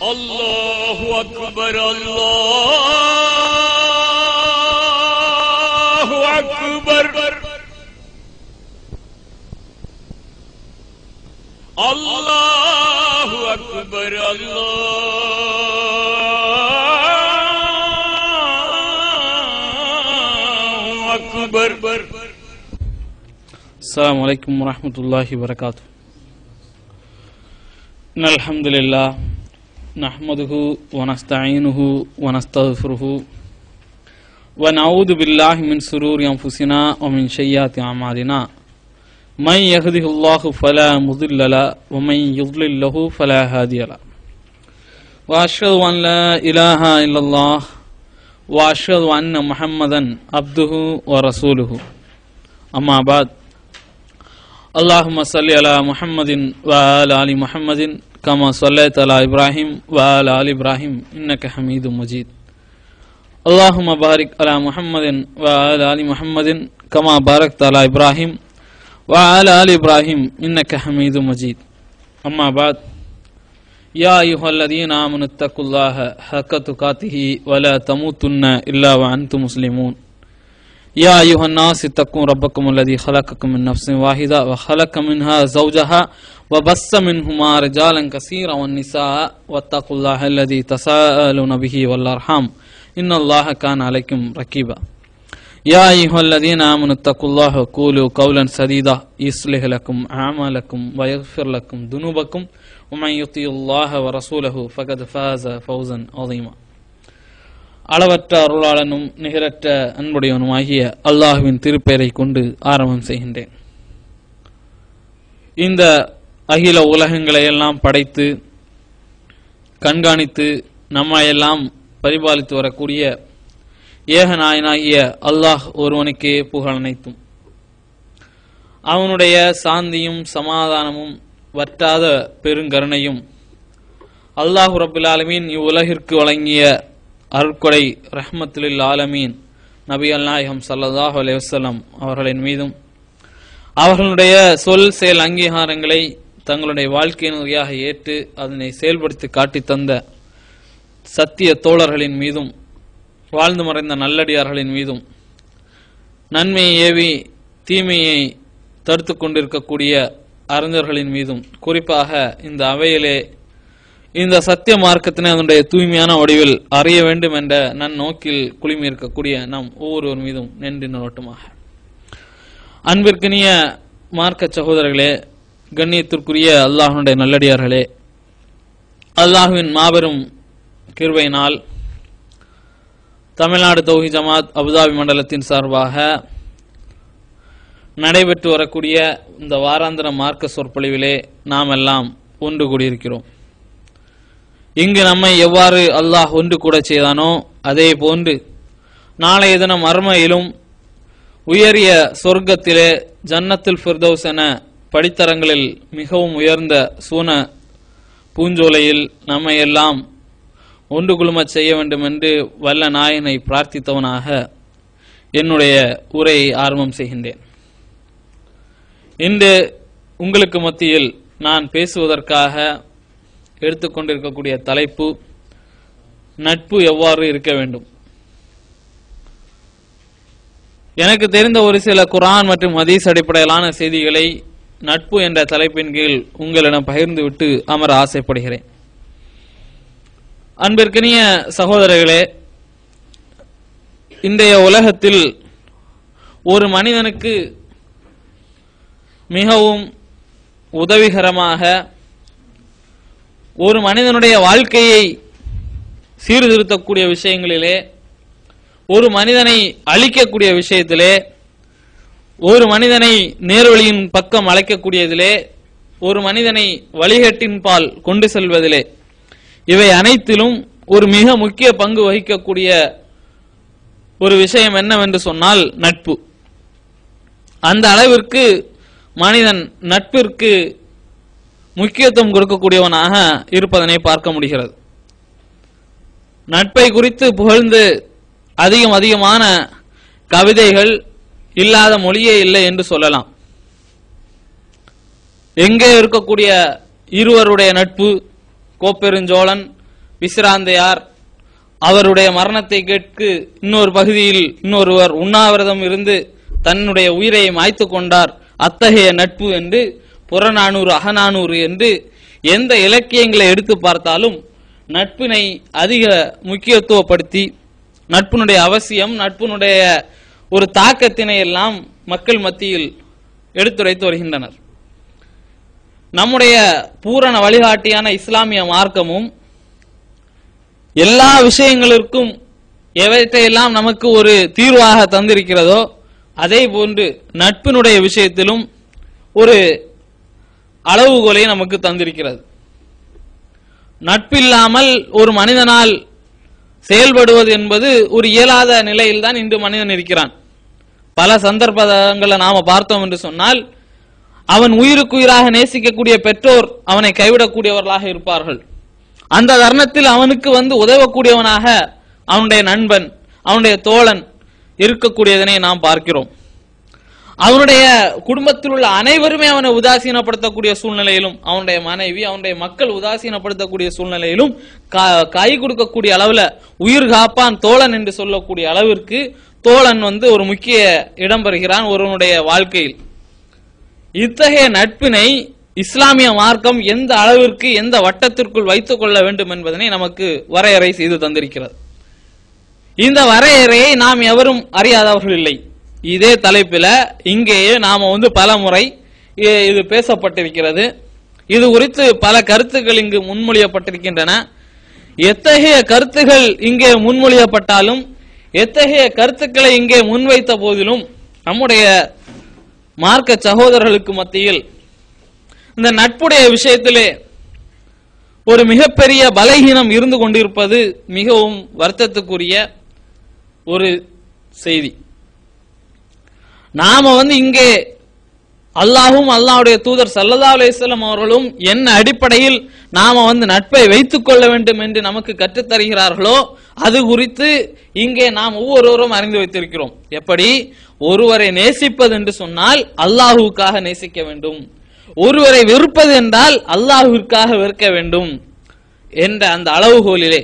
அல்லாஹு அக்பர் அல்லாஹு அக்பர் அல்லாஹு அக்பர் அல்லாஹு அக்பர். அஸ்ஸலாமு அலைக்கும் வரஹ்மத்துல்லாஹி வபரகாத்துஹு. இன்னல் ஹம்துலில்லாஹ் நஹ்மதுஹு வ நஸ்தஈனுஹு வ நஸ்தக்ஃபிருஹு வ நஊது பில்லாஹி மின் ஷுரூரி அன்ஃபுஸினா வ மின் ஸய்யிஆத்தி அமாலினா மை யஹ்திஹுல்லாஹு ஃபலா முதில்ல லஹு வ மை யுض்லில் லஹு ஃபலா ஹாதிய லஹு வ அஷ்ஹது அன் லா இலாஹா இல்லல்லாஹ் வ அஷ்ஹது அன்ன முஹம்மதன் அப்துஹு வ ரசூலுஹு. அம்மா பாத். اللهم صل على محمد وعلى آل محمد كما صليت على إبراهيم وعلى آل إبراهيم إنك حميد مجيد. اللهم بارك على محمد وعلى آل محمد كما باركت على إبراهيم وعلى آل إبراهيم إنك حميد مجيد. أما بعد. يا أيها الذين آمنوا اتقوا الله حق تقاته ولا تموتن إلا وأنتم مسلمون. يا أيها الناس اتقوا ربكم الذي خلقكم من نفس واحدة وخلق منها زوجها وبث منهما رجالا كثيرا والنساء واتقوا الله الذي تساءلون به والأرحام إن الله كان عليكم رقيبا. يا أيها الذين آمنوا اتقوا الله وقولوا قولا سديدا يصلح لكم أعمالكم ويغفر لكم ذنوبكم ومن يطيع الله ورسوله فقد فاز فوزا عظيما. அளவற்ற அருளாளனும் நிகரற்ற அன்புடையவனுமாகிய அல்லாஹுவின் திருப்பெயரை கொண்டு ஆரம்பம் செய்கின்றேன். இந்த அகில உலகங்களை எல்லாம் படைத்து கண்காணித்து நம்மையெல்லாம் பரிபாலித்து வரக்கூடிய ஏகநாயனாகிய அல்லாஹ் ஒருவனுக்கே புகழ் அனைத்தும். அவனுடைய சாந்தியும் சமாதானமும் வற்றாத பெருங்கருணையும் அல்லாஹு ரப்புல் ஆலமீன் இவ்வுலகிற்கு வழங்கிய அருட்கொடை ரஹ்மத்துல் ஆலமீன் நபி அல்-நாயகம் ஸல்லல்லாஹு அலைஹி வஸல்லம் அவர்களின் மீதும் அவர்களுடைய சொல் செயல் அங்கீகாரங்களை தங்களுடைய வாழ்க்கை நெறியாக ஏற்று அதனை செயல்படுத்தி காட்டி தந்த சத்திய தோழர்களின் மீதும் வாழ்ந்து மறைந்த நல்லடியார்களின் மீதும் நன்மையை ஏவி தீமையை தடுத்து கொண்டிருக்கக்கூடிய அறிஞர்களின் மீதும் குறிப்பாக இந்த அவையிலே இந்த சத்திய மார்க்கத்தினை அதனுடைய தூய்மையான வடிவில் அறிய வேண்டும் என்ற நன்னோக்கில் குழுமி இருக்கக்கூடிய நாம் ஒவ்வொருவர் மீதும் நன்றி நிலவட்டுமாக. அன்பிற்கினிய மார்க்க சகோதரர்களே, கண்ணியத்திற்குரிய அல்லாஹ்வுடைய நல்லடியார்களே, அல்லாஹ்வின் மாபெரும் கிருபையினால் தமிழ்நாடு தௌஹீத் ஜமாத் அபுதாபி மண்டலத்தின் சார்பாக நடைபெற்று வரக்கூடிய இந்த வாராந்திர மார்க்க சொற்பொழிவிலே நாம் எல்லாம் ஒன்று கூடியிருக்கிறோம். இங்கு நம்மை எவ்வாறு அல்லாஹ் ஒன்று கூட செய்தானோ அதே போன்று நாளைய தினம் மர்மையிலும் உயரிய சொர்க்கத்திலே ஜன்னத்துல் ஃபிர்தௌஸ் என படித்தரங்களில் மிகவும் உயர்ந்த சூன பூஞ்சோலையில் நம்மை எல்லாம் ஒன்று குழுமச் செய்ய வேண்டும் என்று வல்ல நாயனை பிரார்த்தித்தவனாக என்னுடைய உரையை ஆரம்பம் செய்கின்றேன். இன்று உங்களுக்கு மத்தியில் நான் பேசுவதற்காக எடுத்துக்கொண்டிருக்கக்கூடிய தலைப்பு நட்பு எவ்வாறு இருக்க வேண்டும். எனக்கு தெரிந்த ஒரு சில குர்ஆன் மற்றும் ஹதீஸ் அடிப்படையிலான செய்திகளை நட்பு என்ற தலைப்பின் கீழ் உங்களிடம் பகிர்ந்துவிட்டு அமர ஆசைப்படுகிறேன். அன்பிற்கினிய சகோதரர்களே, இன்றைய உலகத்தில் ஒரு மனிதனுக்கு மிகவும் உதவிகரமாக ஒரு மனிதனுடைய வாழ்க்கையை சீர்திருத்தக்கூடிய விஷயங்களிலே, ஒரு மனிதனை அழிக்கக்கூடிய விஷயத்திலே, ஒரு மனிதனை நேர்வழியின் பக்கம் அழைக்கக்கூடியதிலே, ஒரு மனிதனை வழிகேட்டின் பால் கொண்டு செல்வதிலே, இவை அனைத்திலும் ஒரு மிக முக்கிய பங்கு வகிக்கக்கூடிய ஒரு விஷயம் என்னவென்று சொன்னால் நட்பு. அந்த அளவிற்கு மனிதன் நட்பிற்கு முக்கியத்துவம் கொடுக்கக்கூடியவனாக இருப்பதனை பார்க்க முடிகிறது. நட்பை குறித்து புகழ்ந்து அதிகமான கவிதைகள் இல்லாத மொழியே இல்லை என்று சொல்லலாம். எங்கே இருக்கக்கூடிய இருவருடைய நட்பு, கோப்பெருஞ்சோழன் பிசிராந்தையார் அவருடைய மரணத்தை கேட்கு இன்னொரு பகுதியில் இன்னொருவர் உண்ணாவிரதம் இருந்து தன்னுடைய உயிரை மாய்த்து கொண்டார். அத்தகைய நட்பு என்று புறநானூறு அகநானூறு என்று எந்த இலக்கியங்களை எடுத்து பார்த்தாலும் நட்பினை அதிக முக்கியத்துவப்படுத்தி நட்பினுடைய அவசியம், நட்பினுடைய ஒரு தாக்கத்தினை எல்லாம் மக்கள் மத்தியில் எடுத்துரைத்து வருகின்றனர். நம்முடைய பூரண வழிகாட்டியான இஸ்லாமிய மார்க்கமும் எல்லா விஷயங்களுக்கும் எவற்றையெல்லாம் நமக்கு ஒரு தீர்வாக தந்திருக்கிறதோ அதே போன்று நட்பினுடைய விஷயத்திலும் ஒரு அளவுகோலை நமக்கு தந்திருக்கிறது. நட்பில்லாமல் ஒரு மனிதனால் செயல்படுவது என்பது ஒரு இயலாத நிலையில் தான் இன்று மனிதன் இருக்கிறான். பல சந்தர்ப்பங்களை நாம பார்த்தோம் என்று சொன்னால், அவன் உயிருக்குயிராக நேசிக்கக்கூடிய பெற்றோர் அவனை கைவிடக்கூடியவர்களாக இருப்பார்கள். அந்த தருணத்தில் அவனுக்கு உதவக்கூடியவனாக அவனுடைய நண்பன், அவனுடைய தோழன் இருக்கக்கூடியதனை நாம் பார்க்கிறோம். அவனுடைய குடும்பத்தில் உள்ள அனைவருமே அவனை உதாசீனப்படுத்தக்கூடிய சூழ்நிலையிலும், அவனுடைய மனைவி, அவனுடைய மக்கள் உதாசீனப்படுத்தக்கூடிய சூழ்நிலையிலும் கை கொடுக்கக்கூடிய அளவுல உயிர் காப்பான் தோழன் என்று சொல்லக்கூடிய அளவிற்கு தோழன் ஒரு முக்கிய இடம் பெறுகிறான் ஒருவனுடைய வாழ்க்கையில். இத்தகைய நட்பினை இஸ்லாமிய மார்க்கம் எந்த அளவிற்கு எந்த வட்டத்திற்குள் வைத்துக் கொள்ள வேண்டும் என்பதனை நமக்கு வரையறை செய்து தந்திருக்கிறது. இந்த வரையறையை நாம் எவரும் அறியாதவர்கள் இல்லை. இதே தலைப்பில இங்கேயே நாம பல முறை இது பேசப்பட்டிருக்கிறது. இது குறித்து பல கருத்துக்கள் இங்கு முன்மொழியப்பட்டிருக்கின்றன. எத்தகைய கருத்துகள் இங்கே முன்மொழியப்பட்டாலும், எத்தகைய கருத்துக்களை இங்கே முன்வைத்த போதிலும், நம்முடைய மார்க்க சகோதரர்களுக்கு மத்தியில் இந்த நட்புடைய விஷயத்திலே ஒரு மிகப்பெரிய பலகீனம் இருந்து கொண்டிருப்பது மிகவும் வருத்தத்துக்குரிய ஒரு செய்தி. நாம இங்கே அல்லாஹும் அல்லாஹ்வுடைய தூதர் ஸல்லல்லாஹு அலைஹி வஸல்லம் அவர்களும் என்ன அடிப்படையில் நாம நட்பை வைத்துக் கொள்ள வேண்டும் என்று நமக்கு கற்றுத் தருகிறார்களோ அது குறித்து இங்கே நாம் ஒவ்வொருவரும் அறிந்து வைத்திருக்கிறோம். எப்படி ஒருவரை நேசிப்பது என்று சொன்னால் அல்லாஹுக்காக நேசிக்க வேண்டும், ஒருவரை வெறுப்பது என்றால் அல்லாஹுவிற்காக வெறுக்க வேண்டும் என்ற அந்த அளவுகோலிலே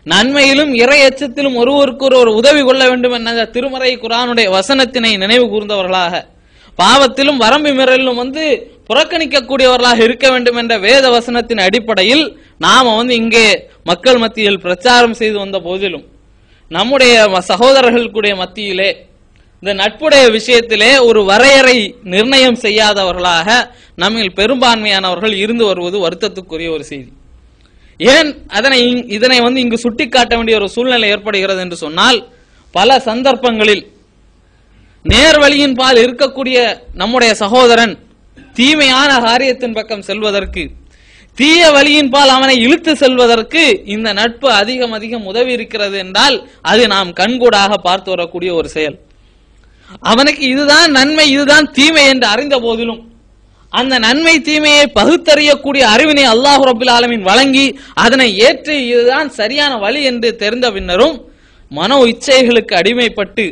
நன்மையிலும் இறை எச்சத்திலும் ஒருவருக்கு ஒருவர் உதவி கொள்ள வேண்டும் என்ற திருமறை குர்ஆனுடைய வசனத்தினை நினைவு கூர்ந்தவர்களாக, பாவத்திலும் வரம்பு மீறலிலும் புறக்கணிக்கக்கூடியவர்களாக இருக்க வேண்டும் என்ற வேத வசனத்தின் அடிப்படையில் நாம இங்கே மக்கள் மத்தியில் பிரச்சாரம் செய்து வந்த போதிலும் நம்முடைய சகோதரர்களுடைய மத்தியிலே இந்த நட்புடைய விஷயத்திலே ஒரு வரையறை நிர்ணயம் செய்யாதவர்களாக நம்மில் பெரும்பான்மையானவர்கள் இருந்து வருவது வருத்தத்துக்குரிய ஒரு செய்தி. ஏன் இதனை இங்கு சுட்டிக்காட்ட வேண்டிய ஒரு சூழ்நிலை ஏற்படுகிறது என்று சொன்னால், பல சந்தர்ப்பங்களில் நேர்வழியின் பால் இருக்கக்கூடிய நம்முடைய சகோதரன் தீமையான காரியத்தின் பக்கம் செல்வதற்கு, தீய வழியின் பால் அவனை இழுத்து செல்வதற்கு இந்த நட்பு அதிகம் அதிகம் உதவி இருக்கிறது என்றால் அது நாம் கண்கூடாக பார்த்து வரக்கூடிய ஒரு செயல். அவனுக்கு இதுதான் நன்மை இதுதான் தீமை என்று அறிந்த போதிலும் அந்த நன்மை தீமையை பகுத்தறியக்கூடிய அறிவினை அல்லாஹ் ரப்பல் ஆலமீன் வழங்கி அதனை ஏற்று இதுதான் சரியான வழி என்று தெரிந்த பின்னரும் மனோ இச்சைகளுக்கு அடிமைப்பட்டு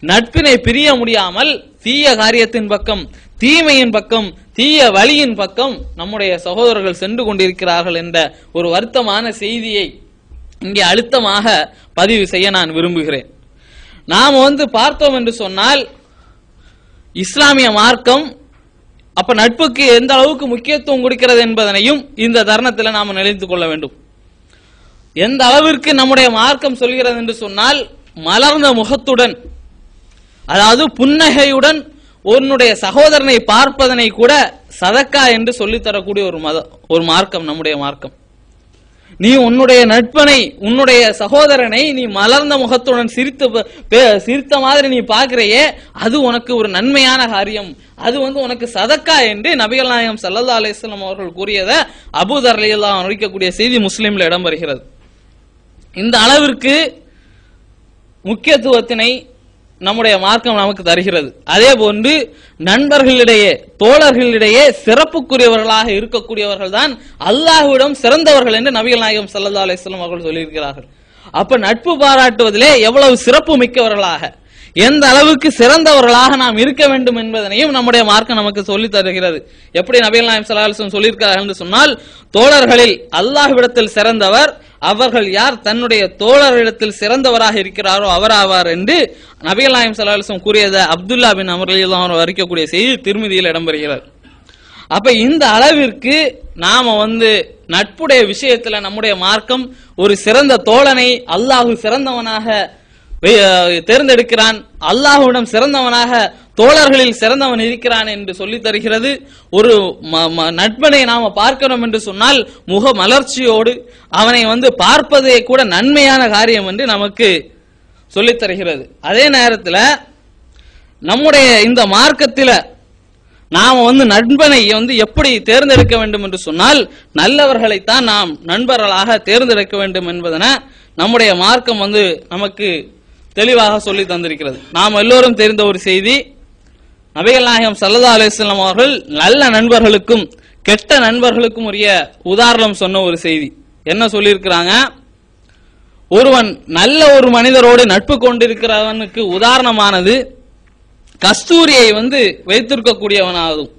நட்பினை பிரிய முடியாமல் தீய காரியத்தின் பக்கம், தீமையின் பக்கம், தீய வழியின் பக்கம் நம்முடைய சகோதரர்கள் சென்று கொண்டிருக்கிறார்கள் என்ற ஒரு வருத்தமான செய்தியை இங்கே அழுத்தமாக பதிவு செய்ய நான் விரும்புகிறேன். நாம் பார்த்தோம் என்று சொன்னால், இஸ்லாமிய மார்க்கம் அப்ப நட்புக்கு எந்த அளவுக்கு முக்கியத்துவம் கொடுக்கிறது என்பதனையும் இந்த தருணத்தில் நாம் நினைத்துக் கொள்ள வேண்டும். எந்த அளவிற்கு நம்முடைய மார்க்கம் சொல்கிறது என்று சொன்னால், மலர்ந்த முகத்துடன், அதாவது புன்னகையுடன் உன்னுடைய சகோதரனை பார்ப்பதனை கூட சதக்கா என்று சொல்லித்தரக்கூடிய ஒரு மார்க்கம் நம்முடைய மார்க்கம். நீ உன்னுடைய நட்பனை, உன்னுடைய சகோதரனை நீ மலர்ந்த முகத்துடன் சிரித்த மாதிரி நீ பார்க்கிறையே, அது உனக்கு ஒரு நன்மையான காரியம், அது உனக்கு சதக்கா என்று நபிகள் நாயகம் ஸல்லல்லாஹு அலைஹி வஸல்லம் அவர்கள் கூறியதை அபூ தர் ரலியல்லாஹு அன்ஹு அறிவிக்கக்கூடிய செய்தி முஸ்லிம்ல இடம்பெறுகிறது. இந்த அளவிற்கு முக்கியத்துவத்தினை நம்முடைய மார்க்கம் நமக்கு தருகிறது. அதே போன்று நண்பர்களிடையே, தோழர்களிடையே சிறப்புக்குரியவர்களாக இருக்கக்கூடியவர்கள் தான் அல்லாஹ்விடம் சிறந்தவர்கள் என்று நபிகள் நாயகம் ஸல்லல்லாஹு அலைஹி வஸல்லம் அவர்கள் சொல்லியிருக்கிறார்கள். அப்ப நட்பு பாராட்டுவதிலே எவ்வளவு சிறப்பு மிக்கவர்களாக, எந்த அளவுக்கு சிறந்தவர்களாக நாம் இருக்க வேண்டும் என்பதனையும் நம்முடைய மார்க்கம் நமக்கு சொல்லி தருகிறது. எப்படி நபிகள் நாயகம் ஸல்லல்லாஹு அலைஹி வஸல்லம் சொல்லியிருக்கிறார்கள் என்று சொன்னால், தோழர்களில் அல்லாஹ்விடத்தில் சிறந்தவர் அவர்கள் யார் தன்னுடைய தோழரிடத்தில் சிறந்தவராக இருக்கிறாரோ அவராவார் என்று நபிகள் நாயகம் ஸல்லல்லாஹு அலைஹி வஸல்லம் கூறியது அப்துல்லா பின் அம்ர் ரலியல்லாஹு அன்ஹு அறிவிக்கக்கூடிய செய்தி திருமதியில் இடம்பெறுகிறது. அப்ப இந்த அளவிற்கு நாம நட்புடைய விஷயத்துல நம்முடைய மார்க்கம் ஒரு சிறந்த தோழனை அல்லாஹ் சிறந்தவனாக தேர்ந்தெடுக்கிறான், அல்லாஹ்விடம் சிறந்தவனாக தோழர்களில் சிறந்தவன் இருக்கிறான் என்று சொல்லி தருகிறது. ஒரு நட்பனை நாம பார்க்கிறோம் என்று சொன்னால் முக மலர்ச்சியோடு அவனை பார்ப்பதே கூட நன்மையான காரியம் என்று நமக்கு சொல்லித் தருகிறது. அதே நேரத்தில் நம்முடைய இந்த மார்க்கத்தில நாம நண்பனை எப்படி தேர்ந்தெடுக்க வேண்டும் என்று சொன்னால், நல்லவர்களைத்தான் நாம் நண்பர்களாக தேர்ந்தெடுக்க வேண்டும் என்பதன நம்முடைய மார்க்கம் நமக்கு தெளிவாக சொல்லி தந்திருக்கிறது. நாம் எல்லோரும் தெரிந்த ஒரு செய்தி, நபிகள் நாயகம் ஸல்லல்லாஹு அலைஹி வஸல்லம் அவர்கள் நல்ல நண்பர்களுக்கும் கெட்ட நண்பர்களுக்கும் உரிய உதாரணம் சொன்ன ஒரு செய்தி. என்ன சொல்லியிருக்கிறாங்க? ஒருவன் நல்ல ஒரு மனிதரோடு நட்பு கொண்டிருக்கிறவனுக்கு உதாரணமானது கஸ்தூரியை வைத்திருக்கக்கூடியவனாகும்.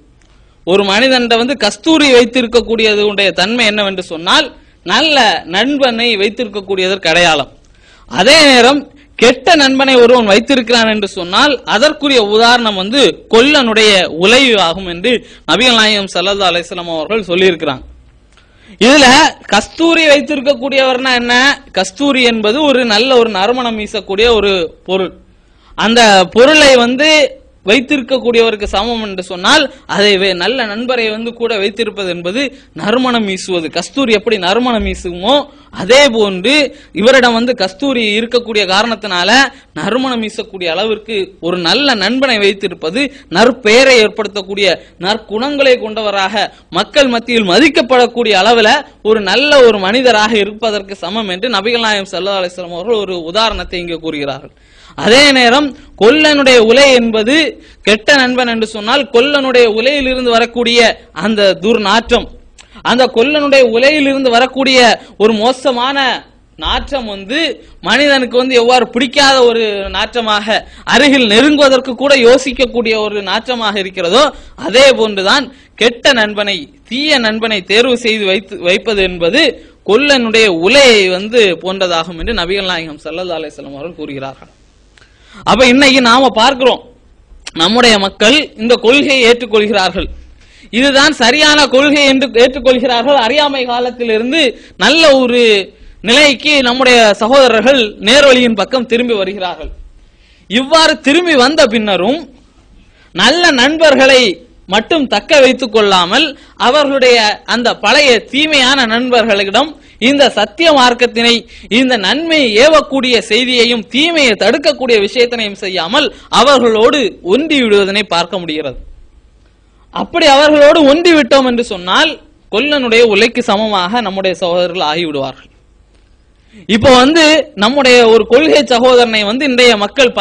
ஒரு மனிதன் கஸ்தூரி வைத்திருக்கக்கூடியதுடைய தன்மை என்னவென்று சொன்னால் நல்ல நண்பனை வைத்திருக்கக்கூடியதற்கு அடையாளம். அதே நேரம் கெட்ட நண்பனை ஒருவன் வைத்திருக்கிறான் என்று சொன்னால் அதற்குரிய உதாரணம் கொல்லனுடைய உலைவு ஆகும் என்று நபிகள் நாயகம் ஸல்லல்லாஹு அலைஹி வஸல்லம் அவர்கள் சொல்லியிருக்கிறாங்க. இதுல கஸ்தூரி வைத்திருக்கக்கூடியவர்னா என்ன? கஸ்தூரி என்பது ஒரு நல்ல ஒரு நறுமணம் வீசக்கூடிய ஒரு பொருள். அந்த பொருளை வைத்திருக்கக்கூடியவருக்கு சமம் என்று சொன்னால் அதை நல்ல நண்பரை கூட வைத்திருப்பது என்பது நறுமணம் வீசுவது. கஸ்தூரி எப்படி நறுமணம் வீசுமோ அதே போன்று இவரிடம் கஸ்தூரி இருக்கக்கூடிய காரணத்தினால நறுமணம் வீசக்கூடிய அளவிற்கு ஒரு நல்ல நண்பனை வைத்திருப்பது நற்பெயரை ஏற்படுத்தக்கூடிய நற்குணங்களை கொண்டவராக மக்கள் மத்தியில் மதிக்கப்படக்கூடிய அளவில் ஒரு நல்ல ஒரு மனிதராக இருப்பதற்கு சமம் என்று நபிகள் நாயகம் ஸல்லல்லாஹு அலைஹி வஸல்லம் அவர்கள் ஒரு உதாரணத்தை இங்கே கூறுகிறார்கள். அதே நேரம் கொல்லனுடைய உலை என்பது கெட்ட நண்பன் என்று சொன்னால் கொல்லனுடைய உலையிலிருந்து வரக்கூடிய அந்த துர்நாற்றம், அந்த கொல்லனுடைய உலையிலிருந்து வரக்கூடிய ஒரு மோசமான நாற்றம் மனிதனுக்கு எவ்வாறு பிடிக்காத ஒரு நாற்றமாக, அருகில் நெருங்குவதற்கு கூட யோசிக்கக்கூடிய ஒரு நாற்றமாக இருக்கிறதோ அதே போன்றுதான் கெட்ட நண்பனை, தீய நண்பனை தேர்வு செய்து வைப்பது என்பது கொல்லனுடைய உலையை போன்றதாகும் என்று நபிகள் நாயகம் ஸல்லல்லாஹு அலைஹி வஸல்லம் அவர்கள் கூறுகிறார்கள். அப்ப இன்னைக்கு நாம பார்க்கிறோம், நம்முடைய மக்கள் இந்த கொள்கையை ஏற்றுக்கொள்கிறார்கள். இதுதான் சரியான கொள்கை என்று ஏற்றுக்கொள்கிறார்கள். அறியாமை காலத்திலிருந்து நல்ல ஒரு நிலைக்கு நம்முடைய சகோதரர்கள் நேர்வழியின் பக்கம் திரும்பி வருகிறார்கள். இவ்வாறு திரும்பி வந்த பின்னரும் நல்ல நண்பர்களை மட்டும் தக்க வைத்துக் கொள்ளாமல் அவர்களுடைய அந்த பழைய தீமையான நண்பர்களிடம் இந்த சத்திய மார்க்கத்தினை, இந்த நன்மையை ஏவக்கூடிய செய்தியையும் தீமையை தடுக்கக்கூடிய விஷயத்தினையும் செய்யாமல் அவர்களோடு ஒன்றி விடுவதனை பார்க்க முடிகிறது. அப்படி அவர்களோடு ஒன்றி விட்டோம் என்று சொன்னால் கொல்லனுடைய உலைக்கு சமமாக நம்முடைய சகோதரர்கள் ஆகிவிடுவார்கள். இப்போ நம்முடைய ஒரு கொள்கை சகோதரனை இன்றைய மக்கள்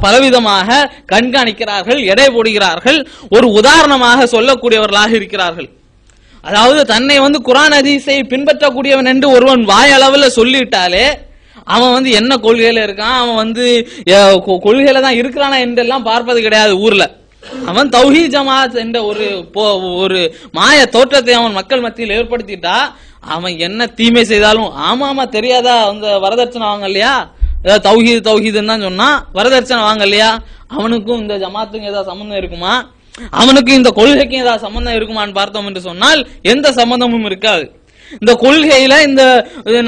பலவிதமாக கண்காணிக்கிறார்கள், எடை போடுகிறார்கள், ஒரு உதாரணமாக சொல்லக்கூடியவர்களாக இருக்கிறார்கள். அதாவது தன்னை குர்ஆன் ஹதீஸை பின்பற்றக்கூடியவன் என்று ஒருவன் வாயளவில் சொல்லிட்டாலே அவன் என்ன கொள்கையில இருக்கான், அவன் கொள்கையில தான் இருக்கிறானா என்றெல்லாம் பார்ப்பது கிடையாது. ஊர்ல அவன் தௌஹீத் ஜமாத் என்ற ஒரு மாய தோற்றத்தை அவன் மக்கள் மத்தியில் ஏற்படுத்திட்டா அவன் என்ன தீமை செய்தாலும் ஆமா தெரியாதா அந்த வரதட்சணை வாங்க இல்லையா, ஏதாவது தௌஹீதுன்னு தான் சொன்னா வரதட்சணை வாங்க இல்லையா, அவனுக்கும் இந்த ஜமாத்துக்கும் ஏதாவது சம்பந்தம் இருக்குமா, அவனுக்கு இந்த கொள்கைக்கும் ஏதாவது சம்பந்தம் இருக்குமான்னு பார்த்தோம் என்று சொன்னால் எந்த சம்பந்தமும் இருக்காது. இந்த கொள்கையில இந்த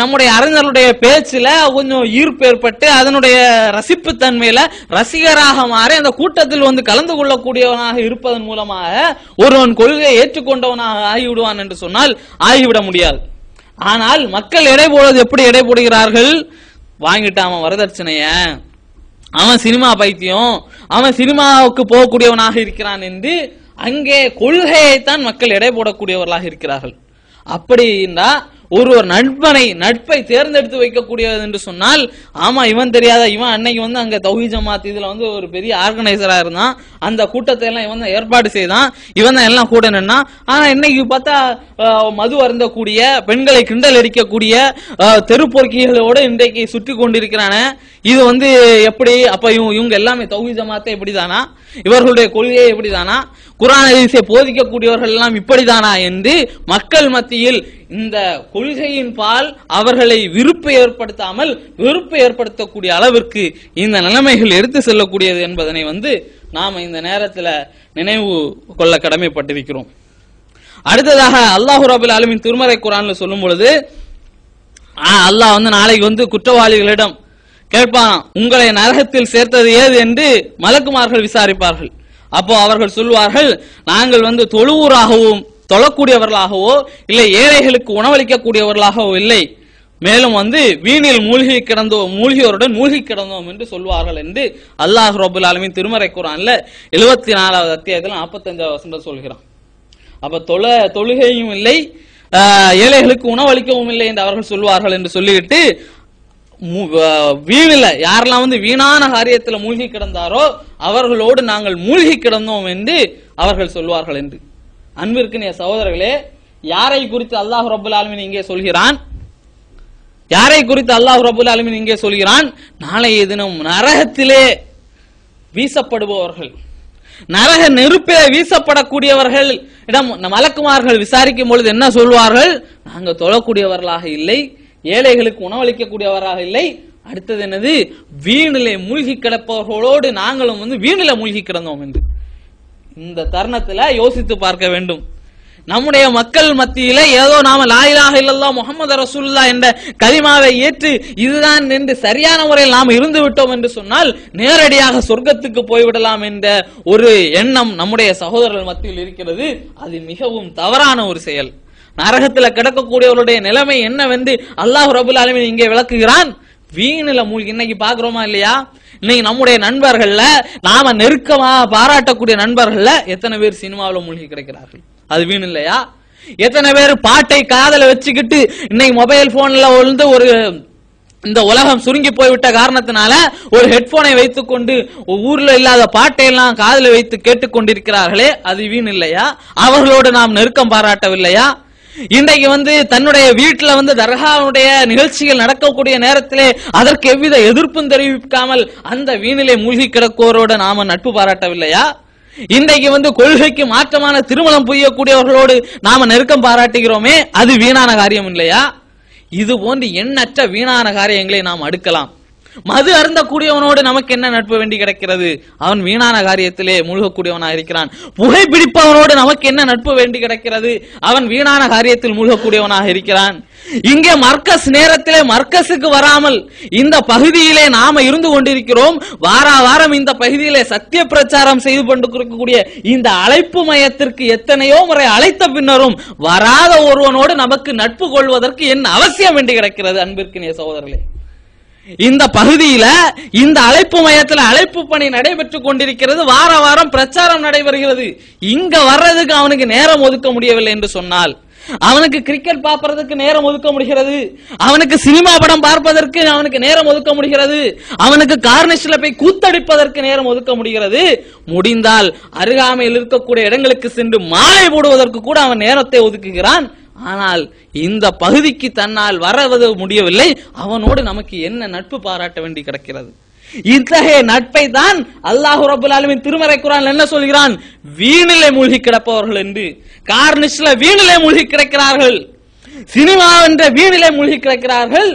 நம்முடைய அறிஞர்களுடைய பேச்சுல கொஞ்சம் ஈர்ப்பு ஏற்பட்டு அதனுடைய ரசிப்பு தன்மையில ரசிகராக மாறி அந்த கூட்டத்தில் கலந்து கொள்ளக்கூடியவனாக இருப்பதன் மூலமாக ஒருவன் கொள்கையை ஏற்றுக்கொண்டவனாக ஆகிவிடுவான் என்று சொன்னால் ஆகிவிட முடியாது. ஆனால் மக்கள் எடை போடுவது எப்படி எடை போடுகிறார்கள்? வாங்கிட்டான் வரதட்சணைய, அவன் சினிமா பைத்தியம், அவன் சினிமாவுக்கு போகக்கூடியவனாக இருக்கிறான் என்று அங்கே கொள்கையைத்தான் மக்கள் எடை போடக்கூடியவர்களாக இருக்கிறார்கள். அப்படி இருந்தா ஒரு நட்பை தேர்ந்தெடுத்து வைக்கக்கூடியது என்று சொன்னால், ஆமா இவன் தெரியாத, இவன் அன்னைக்கு வந்து அங்க தௌஹீத் ஜமாத் இதுல வந்து ஒரு பெரிய ஆர்கனைசரா இருந்தான், அந்த கூட்டத்தை எல்லாம் இவன் தான் ஏற்பாடு செய்தான், இவன் தான் எல்லாம் கூட நின்னா. ஆனா இன்னைக்கு பார்த்தா மது அருந்தக்கூடிய, பெண்களை கிண்டல் அடிக்கக்கூடிய தெருப்பொறுக்கிகளோடு இன்றைக்கு சுற்றி கொண்டிருக்கிறான. இது வந்து எப்படி? அப்ப இவங்க எல்லாமே தௌஹீத் ஜமாத்தை இப்படிதானா? இவர்களுடைய கொள்கையை இப்படிதானா? குர்ஆன் ஹதீஸை போதிக்கக்கூடியவர்கள் எல்லாம் இப்படிதானா என்று மக்கள் மத்தியில் இந்த கொள்கையின் பால் அவர்களை விருப்பை ஏற்படுத்தாமல் வெறுப்பை ஏற்படுத்தக்கூடிய அளவிற்கு இந்த நிலைமைகள் எடுத்து செல்லக்கூடியது என்பதனை வந்து நாம இந்த நேரத்தில் நினைவு கொள்ள கடமைப்பட்டிருக்கிறோம். அடுத்ததாக அல்லாஹ் ரப்பல் ஆலமீன் திருமறை குர்ஆன்ல சொல்லும் பொழுது, அல்லாஹ் வந்து நாளைக்கு வந்து குற்றவாளிகளிடம் கேட்பான், உங்களை நரகத்தில் சேர்த்தது ஏது என்று மலக்குமார்கள் விசாரிப்பார்கள். அப்போ அவர்கள் சொல்வார்கள், நாங்கள் வந்து தொழுவூராகவும் தொழக்கூடியவர்களாகவோ இல்லை ஏழைகளுக்கு உணவளிக்கக்கூடியவர்களாகவோ இல்லை, மேலும் வந்து வீணில் மூழ்கியோருடன் மூழ்கி கிடந்தோம் என்று சொல்வார்கள் என்று அல்லாஹ் ரப்பல் ஆலமீன் திருமறை குர்ஆன்ல 74வது அத்தியாயத்தில் 45வது வசனத்தில் சொல்கிறான். அப்ப தொழுகையும் இல்லை, ஏழைகளுக்கு உணவளிக்கவும் இல்லை என்று அவர்கள் சொல்வார்கள் என்று சொல்லிவிட்டு, வீணில யாரெல்லாம் வந்து வீணான காரியத்துல மூழ்கி கிடந்தாரோ அவர்களோடு நாங்கள் மூழ்கி கிடந்தோம் என்று அவர்கள் சொல்வார்கள் என்று. அன்பிற்கினிய சகோதரர்களே, யாரை குறித்து அல்லாஹ் ரப்பல் ஆலமீன் இங்கே சொல்கிறான்? யாரை குறித்து அல்லாஹ் ரப்பல் ஆலமீன் இங்கே சொல்கிறான்? நாளைய தினம் நரகத்திலே வீசப்படுபவர்கள், நரக நெருப்பிலே வீசப்படக்கூடியவர்கள் இடம் மலக்குமார்கள் விசாரிக்கும் பொழுது என்ன சொல்வார்கள்? நாங்க தொழக்கூடியவர்களாக இல்லை, ஏழைகளுக்கு உணவளிக்கக்கூடியவராக இல்லை, அடுத்தது என்னது? வீணிலே மூழ்கி கிடப்பவர்களோடு நாங்களும் வந்து வீணில மூழ்கி கிடந்தோம் என்று. இந்த தருணத்துல யோசித்து பார்க்க வேண்டும். நம்முடைய மக்கள் மத்தியில ஏதோ நாம லா இலாஹ இல்லல்லாஹ் முஹம்மது ரசூலுல்லாஹ் என்ற கலிமாவை ஏற்று இதுதான் என்று சரியான முறையில் நாம் இருந்து விட்டோம் என்று சொன்னால் நேரடியாக சொர்க்கத்துக்கு போய்விடலாம் என்ற ஒரு எண்ணம் நம்முடைய சகோதரர்கள் மத்தியில் இருக்கிறது. அது மிகவும் தவறான ஒரு செயல். நரகத்துல கிடக்கக்கூடியவருடைய நிலைமை என்னவென்று அல்லாஹ் ரப்பல் ஆலமீன் இங்கே விளக்குகிறான். வீணில மூழ்கி இன்னைக்கு பாக்குறோமா இல்லையா? இன்னைக்கு நம்முடைய நண்பர்கள்ல நாம நெருக்கமா பாராட்டக்கூடிய நண்பர்கள்ல எத்தனை பேர் சினிமாவில் மூழ்கி கிடைக்கிறார்கள்? அது வீண் இல்லையா? எத்தனை பேர் பாட்டை காதல வச்சுக்கிட்டு இன்னைக்கு மொபைல் போன்ல வந்து ஒரு இந்த உலகம் சுருங்கி போய்விட்ட காரணத்தினால ஒரு ஹெட்போனை வைத்துக் கொண்டு ஊர்ல இல்லாத பாட்டை எல்லாம் காதல வைத்து கேட்டுக்கொண்டிருக்கிறார்களே, அது வீண் இல்லையா? அவர்களோடு நாம் நெருக்கம் பாராட்டவில்லையா? இன்றைக்கு வந்து தன்னுடைய வீட்டுல வந்து தர்காவுடைய நிகழ்ச்சிகள் நடக்கக்கூடிய நேரத்திலே அதற்கு எவ்வித எதிர்ப்பும் தெரிவிக்காமல் அந்த வீணிலே மூழ்கி கிடக்கோரோட நாம நட்பு பாராட்டவில்லையா? இன்றைக்கு வந்து கொள்கைக்கு மாற்றமான திருமணம் புரியக்கூடியவர்களோடு நாம நெருக்கம் பாராட்டுகிறோமே, அது வீணான காரியம் இல்லையா? இது போன்று எண்ணற்ற வீணான காரியங்களை நாம் அடுக்கலாம். மது அருந்தக்கூடியவனோடு நமக்கு என்ன நட்பு வேண்டி கிடக்கிறது? அவன் வீணான காரியத்திலே மூழ்கக்கூடியவனாக இருக்கிறான். புகைப்பிடிப்பவனோடு நமக்கு என்ன நட்பு வேண்டி கிடக்கிறது? அவன் வீணான காரியத்தில் மூழ்கக்கூடியவனாக இருக்கிறான். இங்கே மர்க்கஸ் நேரத்திலே மர்க்கஸுக்கு வராமல் இந்த பகுதியிலே நாம இருந்து கொண்டிருக்கிறோம். வாரம் இந்த பகுதியிலே சத்திய பிரச்சாரம் செய்து கொண்டிருக்கக்கூடிய இந்த அழைப்பு மையத்திற்கு எத்தனையோ முறை அழைத்த பின்னரும் வராத ஒருவனோடு நமக்கு நட்பு கொள்வதற்கு என்ன அவசியம் வேண்டி கிடக்கிறது? அன்பிற்கினிய சகோதரர்களே, இந்த பகுதியில இந்த அழைப்பு மையத்தில் அழைப்பு பணி நடைபெற்றுக் கொண்டிருக்கிறது. வாரம் பிரச்சாரம் நடைபெறுகிறது. இங்க வர்றதுக்கு அவனுக்கு நேரம் ஒதுக்க முடியவில்லை என்று சொன்னால், அவனுக்கு கிரிக்கெட் பார்ப்பதற்கு நேரம் ஒதுக்க முடிகிறது, அவனுக்கு சினிமா படம் பார்ப்பதற்கு அவனுக்கு நேரம் ஒதுக்க முடிகிறது, அவனுக்கு கார்னிஷ்ல போய் கூத்தடிப்பதற்கு நேரம் ஒதுக்க முடிகிறது. முடிந்தால் அருகாமையில் இருக்கக்கூடிய இடங்களுக்கு சென்று மாலை போடுவதற்கு கூட அவன் நேரத்தை ஒதுக்குகிறான். ஆனால் இந்த பகுதிக்கு தன்னால் வரவது முடியவில்லை. அவனோடு நமக்கு என்ன நட்பு பாராட்ட வேண்டி கிடக்கிறது? இத்தகைய நட்பை தான் அல்லாஹ் ரப்பல் ஆலமீன் திருமறை குர்ஆன்ல என்ன சொல்கிறான்? வீணிலே மூழ்கி கிடப்பவர்கள் என்று. கார்னிஷ்ல வீணிலே மூழ்கி கிடக்கிறார்கள், சினிமா என்ற வீணிலே மூழ்கி கிடக்கிறார்கள்,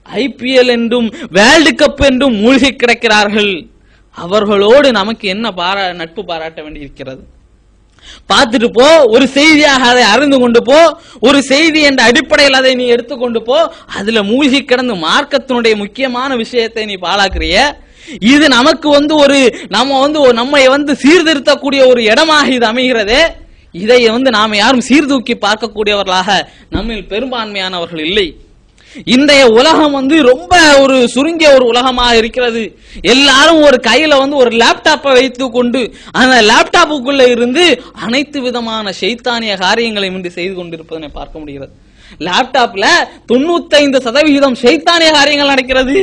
ஐபிஎல் என்றும் வேர்ல்டு கப் என்றும் மூழ்கி கிடக்கிறார்கள். அவர்களோடு நமக்கு என்ன நட்பு பாராட்ட வேண்டி இருக்கிறது? பார்த்துட்டு போ, ஒரு செய்தியாக அதை அறிந்து கொண்டு போ, ஒரு செய்தி என்ற அடிப்படையில் அதை நீ எடுத்துக்கொண்டு போ. அதுல மூழ்கி கிடந்து மார்க்கத்தினுடைய முக்கியமான விஷயத்தை நீ பாழாக்குறிய. இது நமக்கு வந்து நம்மை வந்து சீர்திருத்தக்கூடிய ஒரு இடமாக இது அமைகிறதே. இதை வந்து நாம யாரும் சீர்தூக்கி பார்க்கக்கூடியவர்களாக நம்மில் பெரும்பான்மையானவர்கள் இல்லை. இன்றைய உலகம் வந்து ரொம்ப ஒரு சுருங்கிய ஒரு உலகமாக இருக்கிறது. எல்லாரும் ஒரு கையில வந்து ஒரு லேப்டாப்பை வைத்துக் கொண்டு அந்த லேப்டாப்புக்குள்ள இருந்து அனைத்து விதமான ஷைத்தானிய காரியங்களை செய்து கொண்டிருப்பதை பார்க்க முடிகிறது. லேப்டாப்ல 95% ஷைத்தானிய காரியங்கள் நடக்கிறது.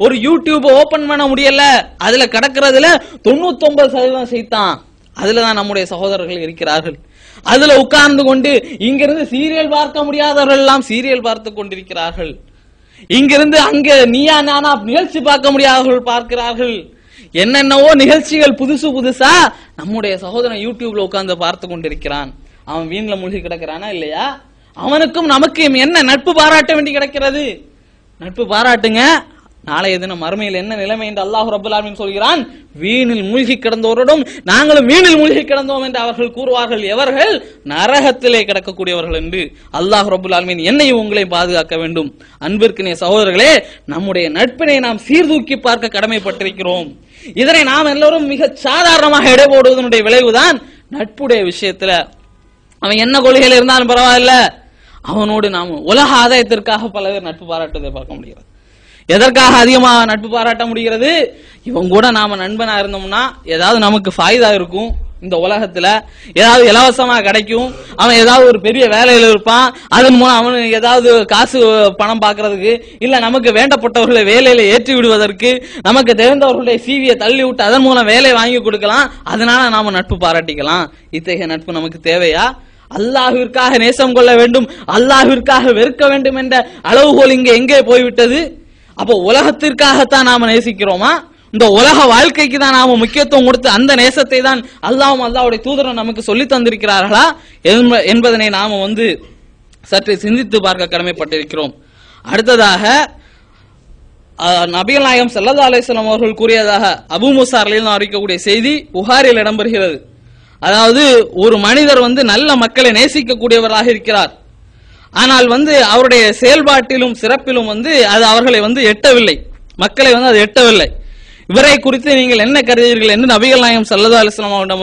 ஒரு யூடியூப் ஓபன் பண்ண முடியல, அதுல கிடக்கிறதுல 99% ஷைத்தான். அதுலதான் நம்முடைய சகோதரர்கள் இருக்கிறார்கள். அதுல உட்கார்ந்து கொண்டு இங்கிருந்து சீரியல் பார்க்க முடியாதவர்கள் எல்லாம் சீரியல் பார்த்து கொண்டிருக்கிறார்கள். இங்கிருந்து அங்க நீயா நானா நிகழ்ச்சி பார்க்க முடியாதவர்கள் பார்க்கிறார்கள். என்னென்னவோ நிகழ்ச்சிகள் புதுசு புதுசா நம்முடைய சகோதரன் யூடியூப்ல உட்கார்ந்து பார்த்து கொண்டிருக்கிறான். அவன் வீண்ல மூழ்கி கிடக்கிறானா இல்லையா? அவனுக்கும் நமக்கும் என்ன நட்பு பாராட்ட வேண்டி கிடக்கிறது? நட்பு பாராட்டுங்க. நாளைய தினம் மறுமையில் என்ன நிலைமை என்று அல்லாஹ் ரப்பல் ஆலமீன் சொல்கிறான், வீணில் மூழ்கி கிடந்தோரிடம் நாங்களும் வீணில் மூழ்கி கிடந்தோம் என்று அவர்கள் கூறுவார்கள். எவர்கள்? நரகத்திலே கிடக்கக்கூடியவர்கள் என்று. அல்லாஹ் ரப்பல் ஆலமீன் என்னையும் உங்களை பாதுகாக்க வேண்டும். அன்பிற்கினிய சகோதரர்களே, நம்முடைய நட்பினை நாம் சீர்தூக்கி பார்க்க கடமைப்பட்டிருக்கிறோம். இதனை நாம் எல்லோரும் மிக சாதாரணமாக எடை போடுவதனுடைய விளைவுதான் நட்புடைய விஷயத்துல அவன் என்ன கொள்கையில் இருந்தாலும் பரவாயில்ல, அவனோடு நாம் உலக ஆதாயத்திற்காக பல பேர் நட்பு பாராட்டுவதை பார்க்க முடிகிறது. எதற்காக அதிகமாக நட்பு பாராட்ட முடிகிறது? இவன் கூட நாம நண்பனா இருந்தோம்னா ஏதாவது நமக்கு ஃபாய்தா இருக்கும், இந்த உலகத்துல ஏதாவது இலவசமா கிடைக்கும், அவன் ஏதாவது ஒரு பெரிய வேலையில இருப்பான், அதன் மூலம் அவனு ஏதாவது காசு பணம் பாக்குறதுக்கு, இல்ல நமக்கு வேண்டப்பட்டவர்களை வேலையில ஏற்றி விடுவதற்கு, நமக்கு தெரிந்தவர்களுடைய சிவியை தள்ளி விட்டு அதன் மூலம் வேலை வாங்கி கொடுக்கலாம், அதனால நாம நட்பு பாராட்டிக்கலாம். இத்தகைய நட்பு நமக்கு தேவையா? அல்லாஹ்விற்காக நேசம் கொள்ள வேண்டும், அல்லாஹ்விற்காக வெறுக்க வேண்டும் என்ற அளவுகோல் இங்க எங்கே போய்விட்டது? அப்போ உலகத்திற்காகத்தான் நாம நேசிக்கிறோமா? இந்த உலக வாழ்க்கைக்கு தான் நாம முக்கியத்துவம் கொடுத்து அந்த நேசத்தை தான் அல்லாஹ்வும் அல்லாஹ்வுடைய தூதரும் நமக்கு சொல்லி தந்திருக்கிறார்களா என்பதனை நாம சற்று சிந்தித்து பார்க்க கடமைப்பட்டிருக்கிறோம். அடுத்ததாக நபிகள் நாயகம் ஸல்லல்லாஹு அலைஹி வஸல்லம் அவர்கள் கூறியதாக அபூ மூஸா ரலியல்லாஹு அறிவிக்கக்கூடிய செய்தி புகாரில் இடம்பெறுகிறது. அதாவது ஒரு மனிதர் நல்ல மக்களை நேசிக்கக்கூடியவராக இருக்கிறார். ஆனால் அவருடைய செயல்பாட்டிலும் சிறப்பிலும் அது அவர்களை எட்டவில்லை, மக்களை அது எட்டவில்லை. இவரை குறித்து நீங்கள் என்ன கருதுகிறீர்கள் என்று நபிகள் நாயகம் ஸல்லல்லாஹு அலைஹி வஸல்லம் அவரிடம்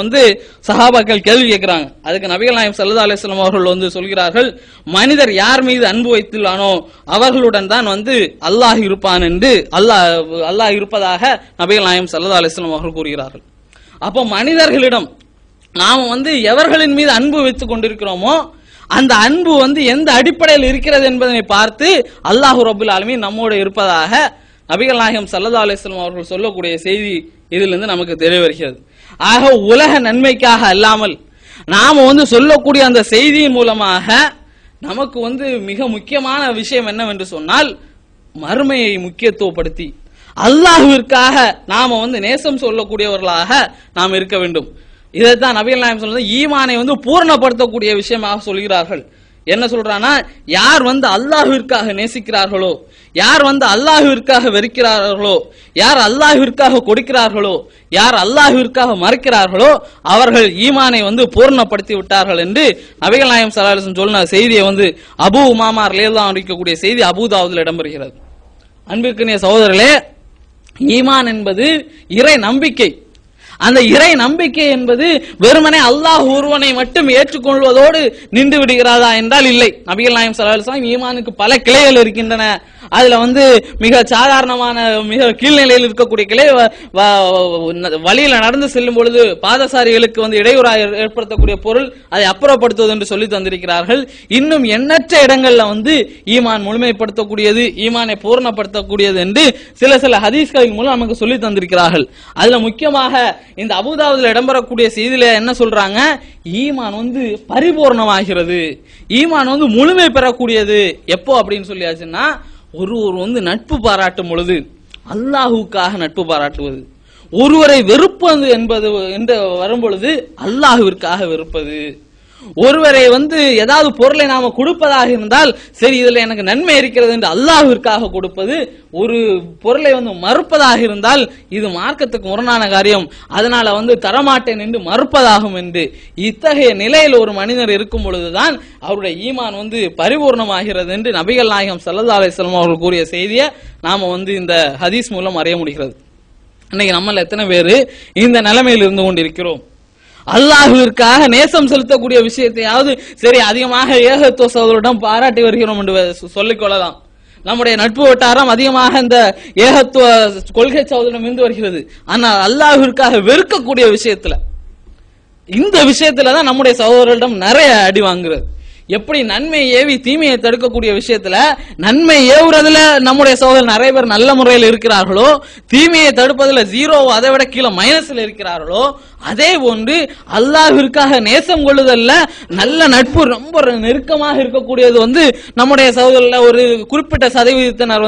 சஹாபாக்கள் கேள்வி கேட்கிறாங்க. அதுக்கு நபிகள் நாயகம் ஸல்லல்லாஹு அலைஹி வஸல்லம் அவர்கள் சொல்கிறார்கள், மனிதர் யார் மீது அன்பு வைத்துள்ளானோ அவர்களுடன் தான் அல்லாஹ் இருப்பான் என்று அல்லாஹ் இருப்பதாக நபிகள் நாயகம் ஸல்லல்லாஹு அலைஹி வஸல்லம் அவர்கள் கூறுகிறார்கள். அப்போ மனிதர்களிடம் நாம் எவர்களின் மீது அன்பு வைத்துக் கொண்டிருக்கிறோமோ அந்த அன்பு எந்த அடிப்படையில் இருக்கிறது என்பதனை பார்த்து அல்லாஹ் ரப்பல் ஆலமீன் நம்மோடு இருப்பதாக நபிகள் நாயகம் ஸல்லல்லாஹு அலைஹி வஸல்லம் அவர்கள் சொல்லக்கூடிய செய்தி இதிலிருந்து நமக்கு தெரிய வருகிறது. ஆக உலக நன்மைக்காக அல்லாமல் நாம சொல்லக்கூடிய அந்த செய்தியின் மூலமாக நமக்கு மிக முக்கியமான விஷயம் என்னவென்று சொன்னால், மறுமையை முக்கியத்துவப்படுத்தி அல்லாஹ்விற்காக நாம நேசம் சொல்லக்கூடியவர்களாக நாம் இருக்க வேண்டும். இதைத்தான் நபிகள் நாயகம் சொல்றது ஈமானை பூர்ணப்படுத்தக்கூடிய விஷயமாக சொல்கிறார்கள். என்ன சொல்றானா, யார் அல்லாஹ்விற்காக நேசிக்கிறார்களோ, யார் அல்லாஹ்விற்காக வெறுக்கிறார்களோ, யார் அல்லாஹ்விற்காக கொடுக்கிறார்களோ, யார் அல்லாஹ்விற்காக மறுக்கிறார்களோ அவர்கள் ஈமானை பூர்ணப்படுத்தி விட்டார்கள் என்று நபிகள் நாயகம் ஸல்லல்லாஹு அலைஹி வஸல்லம் சொன்ன செய்தியை அபூ உமாமா ரலியல்லாஹு அன்ஹு அறிவிக்கக்கூடிய செய்தி அபூ தாவூதில் இடம்பெறுகிறது. அன்பிற்கினிய சகோதரர்களே, ஈமான் என்பது இறை நம்பிக்கை. அந்த இறை நம்பிக்கை என்பது வெறுமனே அல்லாஹ் ஒருவனை மட்டும் ஏற்றுக்கொள்வதோடு நின்று விடுகிறதா என்றால் இல்லை. நபிகள் நாயகம் ஸல்லல்லாஹு அலைஹி வஸல்லம் ஈமானுக்கு பல கிளைகள் இருக்கின்றன. அதுல மிக சாதாரணமான மிக கீழ்நிலையில் இருக்கக்கூடிய கிளை வழியில நடந்து செல்லும் பொழுது பாதசாரிகளுக்கு இடையூறாக ஏற்படுத்தக்கூடிய பொருள் அதை அப்புறப்படுத்துவது என்று சொல்லி தந்திருக்கிறார்கள். இன்னும் எண்ணற்ற இடங்கள்ல ஈமான் முழுமைப்படுத்தக்கூடியது, ஈமானை பூர்ணப்படுத்தக்கூடியது என்று சில ஹதீஸ்களின் மூலம் நமக்கு சொல்லி தந்திருக்கிறார்கள். அதுல முக்கியமாக இந்த அபூதாவுதுல இடம்பெறக்கூடிய செய்தியில என்ன சொல்றாங்க, ஈமான் பரிபூர்ணமாகிறது, ஈமான் முழுமை பெறக்கூடியது எப்போ அப்படின்னு சொல்லியாச்சுன்னா, ஒருவர் நட்பு பாராட்டும் பொழுது அல்லாஹுக்காக நட்பு பாராட்டுவது, ஒருவரை வெறுப்பது என்பது என்று வரும்பொழுது அல்லாஹுவிற்காக வெறுப்பது, ஒருவரை ஏதாவது பொருளை நாம கொடுப்பதாக இருந்தால் சரி இதுல எனக்கு நன்மை இருக்கிறது என்று அல்லாஹ்விற்காக கொடுப்பது, ஒரு பொருளை மறுப்பதாக இருந்தால் இது மார்க்கத்துக்கு முரணான காரியம் அதனால தரமாட்டேன் என்று மறுப்பதாகும் என்று இத்தகைய நிலையில் ஒரு மனிதர் இருக்கும் பொழுதுதான் அவருடைய ஈமான் பரிபூர்ணமாகிறது என்று நபிகள் நாயகம் ஸல்லல்லாஹு அலைஹி வஸல்லம் அவர்கள் கூறிய செய்தியை நாம இந்த ஹதீஸ் மூலம் அறிய முடிகிறது. இன்னைக்கு நம்மள எத்தனை பேரு இந்த நிலைமையில் இருந்து கொண்டிருக்கிறோம்? அல்லாஹ்விற்காக நேசம் செலுத்தக்கூடிய விஷயத்தையாவது சரி அதிகமாக ஏகத்துவ சகோதரரிடம் பாராட்டி வருகிறோம் என்று சொல்லிக் கொள்ளலாம். நம்முடைய நட்பு வட்டாரம் அதிகமாக இந்த ஏகத்துவ கொள்கை சகோதரம் இருந்து வருகிறது. ஆனால் அல்லாஹ்விற்காக வெறுக்கக்கூடிய விஷயத்துல, இந்த விஷயத்துலதான் நம்முடைய சகோதரரிடம் நிறைய அடி வாங்குறது. எப்படி நன்மை ஏவி தீமையை தடுக்கக்கூடிய விஷயத்துல நன்மை ஏவுறதுல நம்முடைய சகோதரர் நிறைய பேர் நல்ல முறையில் இருக்கிறார்களோ, தீமையை தடுப்பதில் ஜீரோ அதை விட கீழே மைனஸ்ல இருக்கிறார்களோ, அதே போன்று அல்லாஹ்விற்காக நேசம் கொள்ளுதல்ல நல்ல நட்பு ரொம்ப நெருக்கமாக இருக்கக்கூடியது நம்முடைய சகோதரர்ல ஒரு குறிப்பிட்ட சதவீதத்தினர்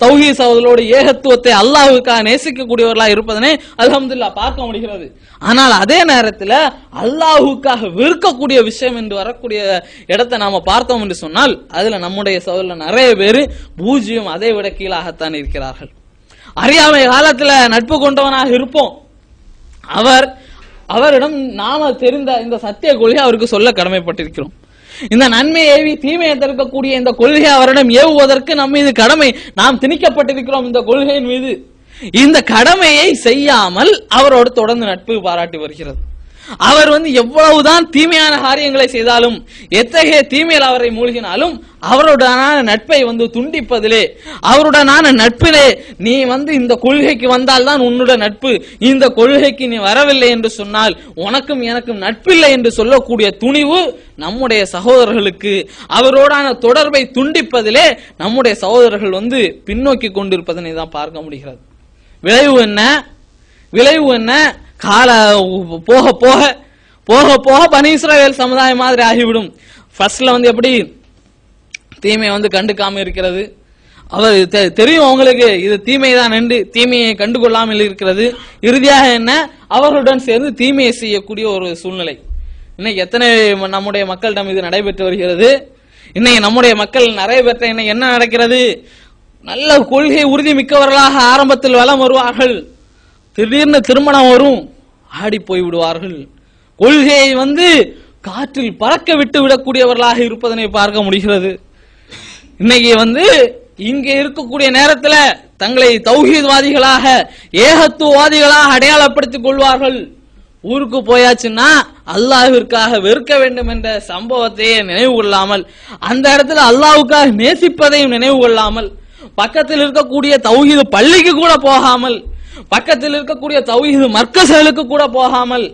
தௌஹீத் சகோதரரோட ஏகத்துவத்தை அல்லாஹ்வுக்காக நேசிக்கக்கூடியவர்களாக இருப்பதனை அல்ஹம்துலில்லாஹ் பார்க்க முடிகிறது. ஆனால் அதே நேரத்தில் அல்லாஹ்வுக்காக வெறுக்கக்கூடிய விஷயம் என்று வரக்கூடிய இடத்தை நாம பார்த்தோம் என்று சொன்னால் அதுல நம்முடைய சகோதரர் நிறைய பேர் பூஜ்ஜியம் அதை விட கீழாகத்தான் இருக்கிறார்கள். அறியாமை காலத்துல நட்பு கொண்டவனாக இருப்போம். அவரிடம் நாம தெரிந்த இந்த சத்திய கொள்கை அவருக்கு சொல்ல கடமைப்பட்டிருக்கிறோம். இந்த நன்மை ஏவி தீமையை தடுக்கக்கூடிய இந்த கொள்கை அவரிடம் ஏவுவதற்கு நம்ம மீது கடமை நாம் திணிக்கப்பட்டிருக்கிறோம். இந்த கொள்கையின் மீது இந்த கடமையை செய்யாமல் அவரோடு தொடர்ந்து நட்பு பாராட்டி வருகிறது. அவர் எவ்வளவுதான் தீமையான காரியங்களை செய்தாலும், எத்தகைய தீமையில் அவரை மூழ்கினாலும் அவருடனான நட்பை துண்டிப்பதிலே, அவருடனான நட்பிலே நீ இந்த கொள்கைக்கு வந்தால்தான் உன்னுடைய நட்பு, இந்த கொள்கைக்கு நீ வரவில்லை என்று சொன்னால் உனக்கும் எனக்கும் நட்பில்லை என்று சொல்லக்கூடிய துணிவு நம்முடைய சகோதரர்களுக்கு அவரோடான தொடர்பை துண்டிப்பதிலே நம்முடைய சகோதரர்கள் பின்னோக்கி கொண்டிருப்பதனை தான் பார்க்க முடிகிறது. விளைவு என்ன? கால போக போக போக போக பனி இஸ்ரவேல் சமுதாயம் மாதிரி ஆகிவிடும். ஃபர்ஸ்ட்ல எப்படி தீமை கண்டுக்காம இருக்கிறது, அவர் தெரியும் அவங்களுக்கு இது தீமைதான் என்று தீமையை கண்டுகொள்ளாமல் இருக்கிறது. இறுதியாக என்ன? அவர்களுடன் சேர்ந்து தீமையை செய்யக்கூடிய ஒரு சூழ்நிலை இன்னைக்கு எத்தனை நம்முடைய மக்களிடம் இது நடைபெற்று வருகிறது. இன்னைக்கு நம்முடைய மக்கள் நிறைய பேர்ட்ட என்ன நடக்கிறது? நல்ல கொள்கை உறுதி மிக்கவர்களாக ஆரம்பத்தில் வலம் வருவார்கள், திடீர்னு திருமணம் வரும், ஆடி போய் விடுவார்கள். கொள்கையை காற்றில் பறக்க விட்டு விடக்கூடியவர்களாக இருப்பதனை பார்க்க முடிகிறது. இன்னைக்கு இங்கே இருக்கக்கூடிய நேரத்தில் தங்களை தௌஹீத்வாதிகளாக ஏகத்துவவாதிகளாக அடையாளப்படுத்திக் கொள்வார்கள். ஊருக்கு போயாச்சுன்னா அல்லாஹ்விற்காக வெறுக்க வேண்டும் என்ற சம்பவத்தையே நினைவு கொள்ளாமல், அந்த இடத்துல அல்லாஹ்வுக்காக நேசிப்பதையும் நினைவு கொள்ளாமல், பக்கத்தில் இருக்கக்கூடிய தௌஹீது பள்ளிக்கு கூட போகாமல், பக்கத்தில் இருக்கக்கூடிய தௌஹீது மர்க்கஸ்களுக்கு கூட போகாமல்,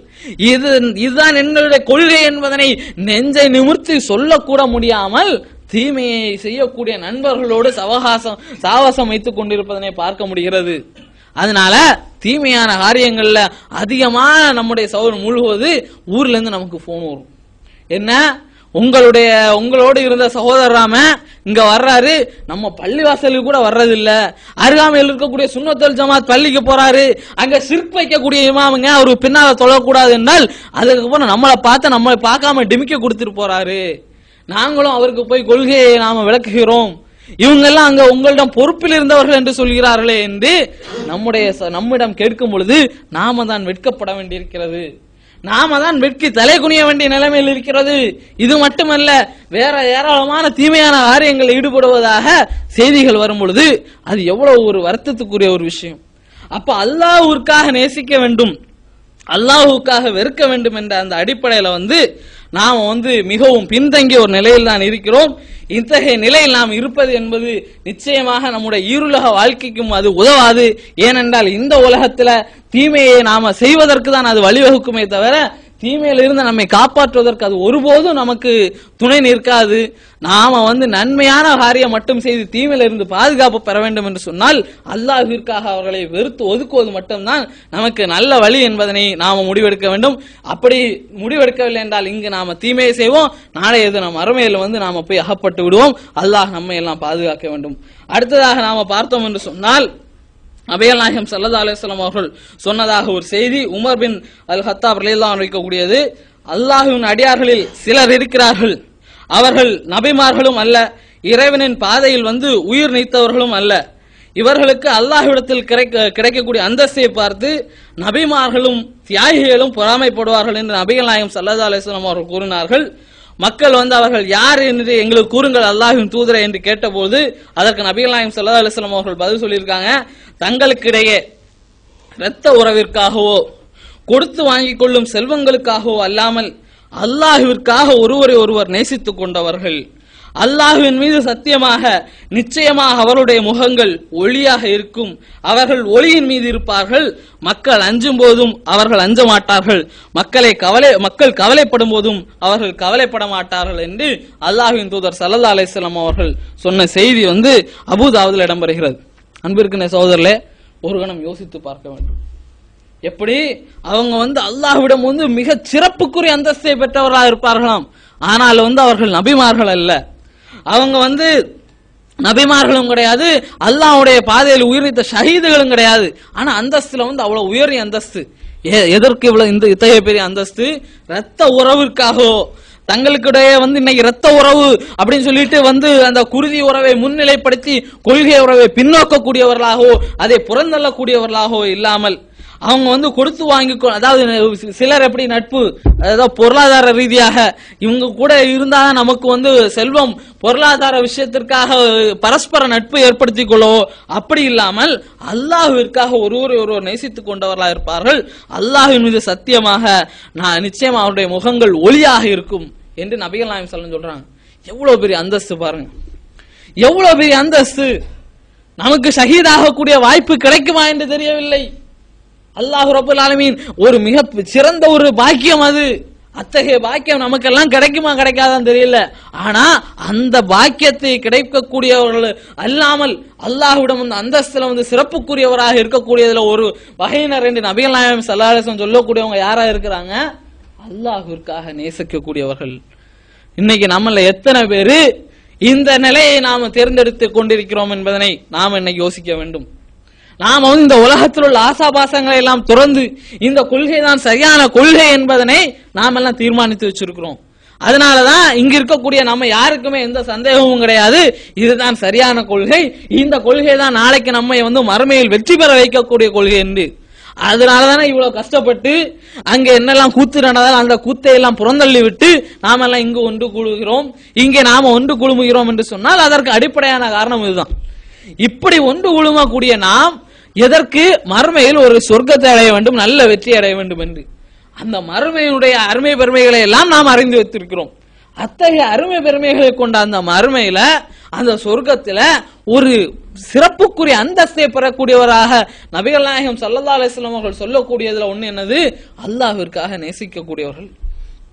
இதுதான் என்னுடைய கொள்கை என்பதனை நெஞ்சை நிமிர்த்தி சொல்லக்கூட முடியாமல் தீமையை செய்யக்கூடிய நண்பர்களோடு சாவாசம் வைத்துக் கொண்டிருப்பதனை பார்க்க முடிகிறது. அதனால தீமையான காரியங்கள்ல அதிகமான நம்முடைய சகோதரர் மூழ்குவது ஊர்ல இருந்து நமக்கு போன் வரும். என்ன, உங்களோடு இருந்த சகோதரராம இங்க வர்றாரு, நம்ம பள்ளி வாசலுக்கு கூட வர்றது இல்ல, அருகாமையில் இருக்கக்கூடிய சுன்னத்துல் ஜமாத் பள்ளிக்கு போறாரு, அங்க சிர்க் வைக்கக்கூடிய இமாமுங்க அவரு பின்னால தொழக்கூடாது என்றால் அதுக்கப்புறம் நம்மளை பார்க்காம டிமிக்க கொடுத்துட்டு போறாரு, நாங்களும் அவருக்கு போய் கொள்கையை நாம விளக்குகிறோம், இவங்க எல்லாம் அங்க உங்களிடம் பொறுப்பில் இருந்தவர்கள் என்று சொல்கிறார்களே என்று நம்மிடம் கேட்கும் பொழுது நாம தான் வெட்கப்பட வேண்டியிருக்கிறது, நாம தான் வெட்கி தலை குனிய வேண்டிய நிலைமையில் இருக்கிறது. இது மட்டுமல்ல, வேற ஏராளமான தீமையான காரியங்கள் ஈடுபடுவதாக செய்திகள் வரும் பொழுது அது எவ்வளவு ஒரு வருத்தத்துக்குரிய ஒரு விஷயம். அப்ப அல்லாஹ்வுக்காக நேசிக்க வேண்டும், அல்லாஹ்வுக்காக வெறுக்க வேண்டும் என்ற அந்த அடிப்படையில நாம் மிகவும் பின்தங்கிய ஒரு நிலையில் தான் இருக்கிறோம். இத்தகைய நிலையில் நாம் இருப்பது என்பது நிச்சயமாக நம்முடைய ஈருலக வாழ்க்கைக்கும் அது உதவாது. ஏனென்றால் இந்த உலகத்துல தீமையை நாம செய்வதற்கு தான் அது வழிவகுக்குமே தவிர தீமையில இருந்து நம்மை காப்பாற்றுவதற்கு அது ஒருபோதும் நமக்கு துணை நிற்காது. நாம நன்மையான காரியம் மட்டும் செய்து தீமையில இருந்து பாதுகாப்பு பெற வேண்டும் என்று சொன்னால் அல்லாஹ்விற்காக அவர்களை வெறுத்து ஒதுக்குவது மட்டும்தான் நமக்கு நல்ல வழி என்பதனை நாம முடிவெடுக்க வேண்டும். அப்படி முடிவெடுக்கவில்லை என்றால் இங்கு நாம தீமையை செய்வோம், நாளை எது நம் அருமையில் நாம போய் அகப்பட்டு விடுவோம். அல்லாஹ் நம்மை எல்லாம் பாதுகாக்க வேண்டும். அடுத்ததாக நாம பார்த்தோம் என்று சொன்னால் நபிகள் நாயகம் ஸல்லல்லாஹு அலைஹி வஸல்லம் அவர்கள் சொன்னதாக ஒரு செய்தி உமர் பின் அல் ஹத்தாப் ரலியல்லாஹு அன்ஹு வைக்கக்கூடியது. அல்லாஹ்வின் அடியார்களில் சிலர் இருக்கிறார்கள், அவர்கள் நபிமார்களும் அல்ல, இறைவனின் பாதையில் உயிர் நீத்தவர்களும் அல்ல, இவர்களுக்கு அல்லாஹ்விடத்தில் கிடைக்கக்கூடிய அந்தஸ்தை பார்த்து நபிமார்களும் தியாகிகளும் பொறாமைப்படுவார்கள் என்று நபிகள் நாயகம் ஸல்லல்லாஹு அலைஹி வஸல்லம் அவர்கள் கூறினார்கள். மக்கள் அவர்கள் யார் என்று எங்களுக்கு கூறுங்கள் அல்லாஹ்வின் தூதரை என்று கேட்டபோது அதற்கு நபிகள் நாயகம் ஸல்லல்லாஹு அலைஹி வஸல்லம் அவர்கள் பதில் சொல்லியிருக்காங்க, தங்களுக்கிடையே இரத்த உறவிற்காகவோ கொடுத்து வாங்கிக் கொள்ளும் செல்வங்களுக்காகவோ அல்லாமல் அல்லாஹ்விற்காக ஒருவரை ஒருவர் நேசித்துக் கொண்டவர்கள், அல்லாஹ்வின் மீது சத்தியமாக நிச்சயமாக அவருடைய முகங்கள் ஒளியாக இருக்கும். அவர்கள் ஒளியின் மீது இருப்பார்கள். மக்கள் அஞ்சும் போதும் அவர்கள் அஞ்ச மாட்டார்கள். மக்கள் கவலைப்படும் போதும் அவர்கள் கவலைப்பட மாட்டார்கள் என்று அல்லாஹ்வின் தூதர் ஸல்லல்லாஹு அலைஹி வஸல்லம் அவர்கள் சொன்ன செய்தி அபூதாவுதில் இடம்பெறுகிறது. அன்பிற்குரிய சகோதரர்களே, ஒரு கணம் யோசித்து பார்க்க வேண்டும். எப்படி அவங்க அல்லாஹ்விடம் மிக சிறப்புக்குரிய அந்தஸ்தை பெற்றவர்களாக இருப்பார்களாம். ஆனால் அவர்கள் நபிமார்கள் அல்ல. அவங்க நபிமார்களும் கிடையாது, அல்லாஹ்வுடைய பாதையில் உயிர்நீத்த ஷஹீதுகளும் கிடையாது. ஆனா அந்தஸ்துல அவ்வளவு உயரிய அந்தஸ்து. எதற்கு இவ்வளவு இத்தகைய பெரிய அந்தஸ்து? ரத்த உறவிற்காகவோ, தங்களுக்கிடையே இன்னைக்கு ரத்த உறவு அப்படின்னு சொல்லிட்டு அந்த குருதி உறவை முன்னிலைப்படுத்தி கொள்கை உறவை பின்னோக்கக்கூடியவர்களாகவோ அதை புறந்தள்ளக்கூடியவர்களாகவோ இல்லாமல் அவங்க கொடுத்து வாங்கி, அதாவது சிலர் எப்படி நட்பு, அதாவது பொருளாதார ரீதியாக இவங்க கூட இருந்தாதான் நமக்கு செல்வம், பொருளாதார விஷயத்திற்காக பரஸ்பர நட்பு ஏற்படுத்திக் கொள்ளவோ அப்படி இல்லாமல் அல்லாஹ்விற்காக ஒருவர் நேசித்துக் கொண்டவர்களாக இருப்பார்கள். அல்லாஹ்வின் மீது சத்தியமாக நான் நிச்சயமா அவருடைய முகங்கள் ஒளியாக இருக்கும் என்று நபிகள் நாயகம் ஸல்லல்லாஹு அலைஹி வஸல்லம் சொல்றாங்க. எவ்வளவு பெரிய அந்தஸ்து பாருங்க, எவ்வளவு பெரிய அந்தஸ்து. நமக்கு ஷஹீதாக கூடிய வாய்ப்பு கிடைக்குமா என்று தெரியவில்லை. அல்லாஹ் ரப்பல் ஆலமீன் ஒரு மிக சிறந்த ஒரு பாக்கியம் அது. அத்தகைய பாக்கியம் நமக்கெல்லாம் கிடைக்குமா கிடைக்காதான்னு தெரியல. ஆனா அந்த பாக்கியத்தை கிடைக்கக்கூடியவர்கள் அல்லாமல் அல்லாஹ்விடம் அந்தஸ்துல சிறப்புக்குரியவராக இருக்கக்கூடியதுல ஒரு வகையினர் என்று நபிகள் நாயகம் ஸல்லல்லாஹு அலைஹி வஸல்லம் சொல்லக்கூடியவங்க யாரா இருக்கிறாங்க? அல்லாஹ்விற்காக நேசிக்கக்கூடியவர்கள். இன்னைக்கு நம்மள எத்தனை பேரு இந்த நிலையை நாம தேர்ந்தெடுத்துக் கொண்டிருக்கிறோம் என்பதனை நாம் இன்னைக்கு யோசிக்க வேண்டும். நாம் இந்த உலகத்தில் உள்ள ஆசாபாசங்களை எல்லாம் துறந்து இந்த கொள்கை தான் சரியான கொள்கை என்பதனை நாம் எல்லாம் தீர்மானித்து வச்சிருக்கிறோம். அதனாலதான் இங்க இருக்கக்கூடிய நம்ம யாருக்குமே எந்த சந்தேகமும் கிடையாது. இதுதான் சரியான கொள்கை, இந்த கொள்கை தான் நாளைக்கு நம்மை மறுமையில் வெற்றி பெற வைக்கக்கூடிய கொள்கை என்று. அதனாலதானே இவ்வளவு கஷ்டப்பட்டு அங்க என்னெல்லாம் கூத்து நடந்தால் அந்த கூத்தை எல்லாம் புறந்தள்ளி விட்டு நாம எல்லாம் இங்கு ஒன்று குழுகிறோம், இங்கே நாம ஒன்று குழுமுகிறோம் என்று சொன்னால் அதற்கு அடிப்படையான காரணம் இதுதான். இப்படி ஒன்று குழுமக்கூடிய நாம் எதற்கு? மறுமையில் ஒரு சொர்க்கத்தை அடைய வேண்டும், நல்ல வெற்றி அடைய வேண்டும் என்று. அந்த மறுமையினுடைய அருமை பெருமைகளை எல்லாம் நாம் அறிந்து வைத்திருக்கிறோம். அத்தகைய அருமை பெருமைகளை கொண்ட அந்த மறுமையில, அந்த சொர்க்கத்துல ஒரு சிறப்புக்குரிய அந்தஸ்தை பெறக்கூடியவராக நபிகள் நாயகம் ஸல்லல்லாஹு அலைஹி வஸல்லம் அவர்கள் சொல்லக்கூடியதுல ஒண்ணு என்னது? அல்லாஹ்விற்காக நேசிக்கக்கூடியவர்கள்.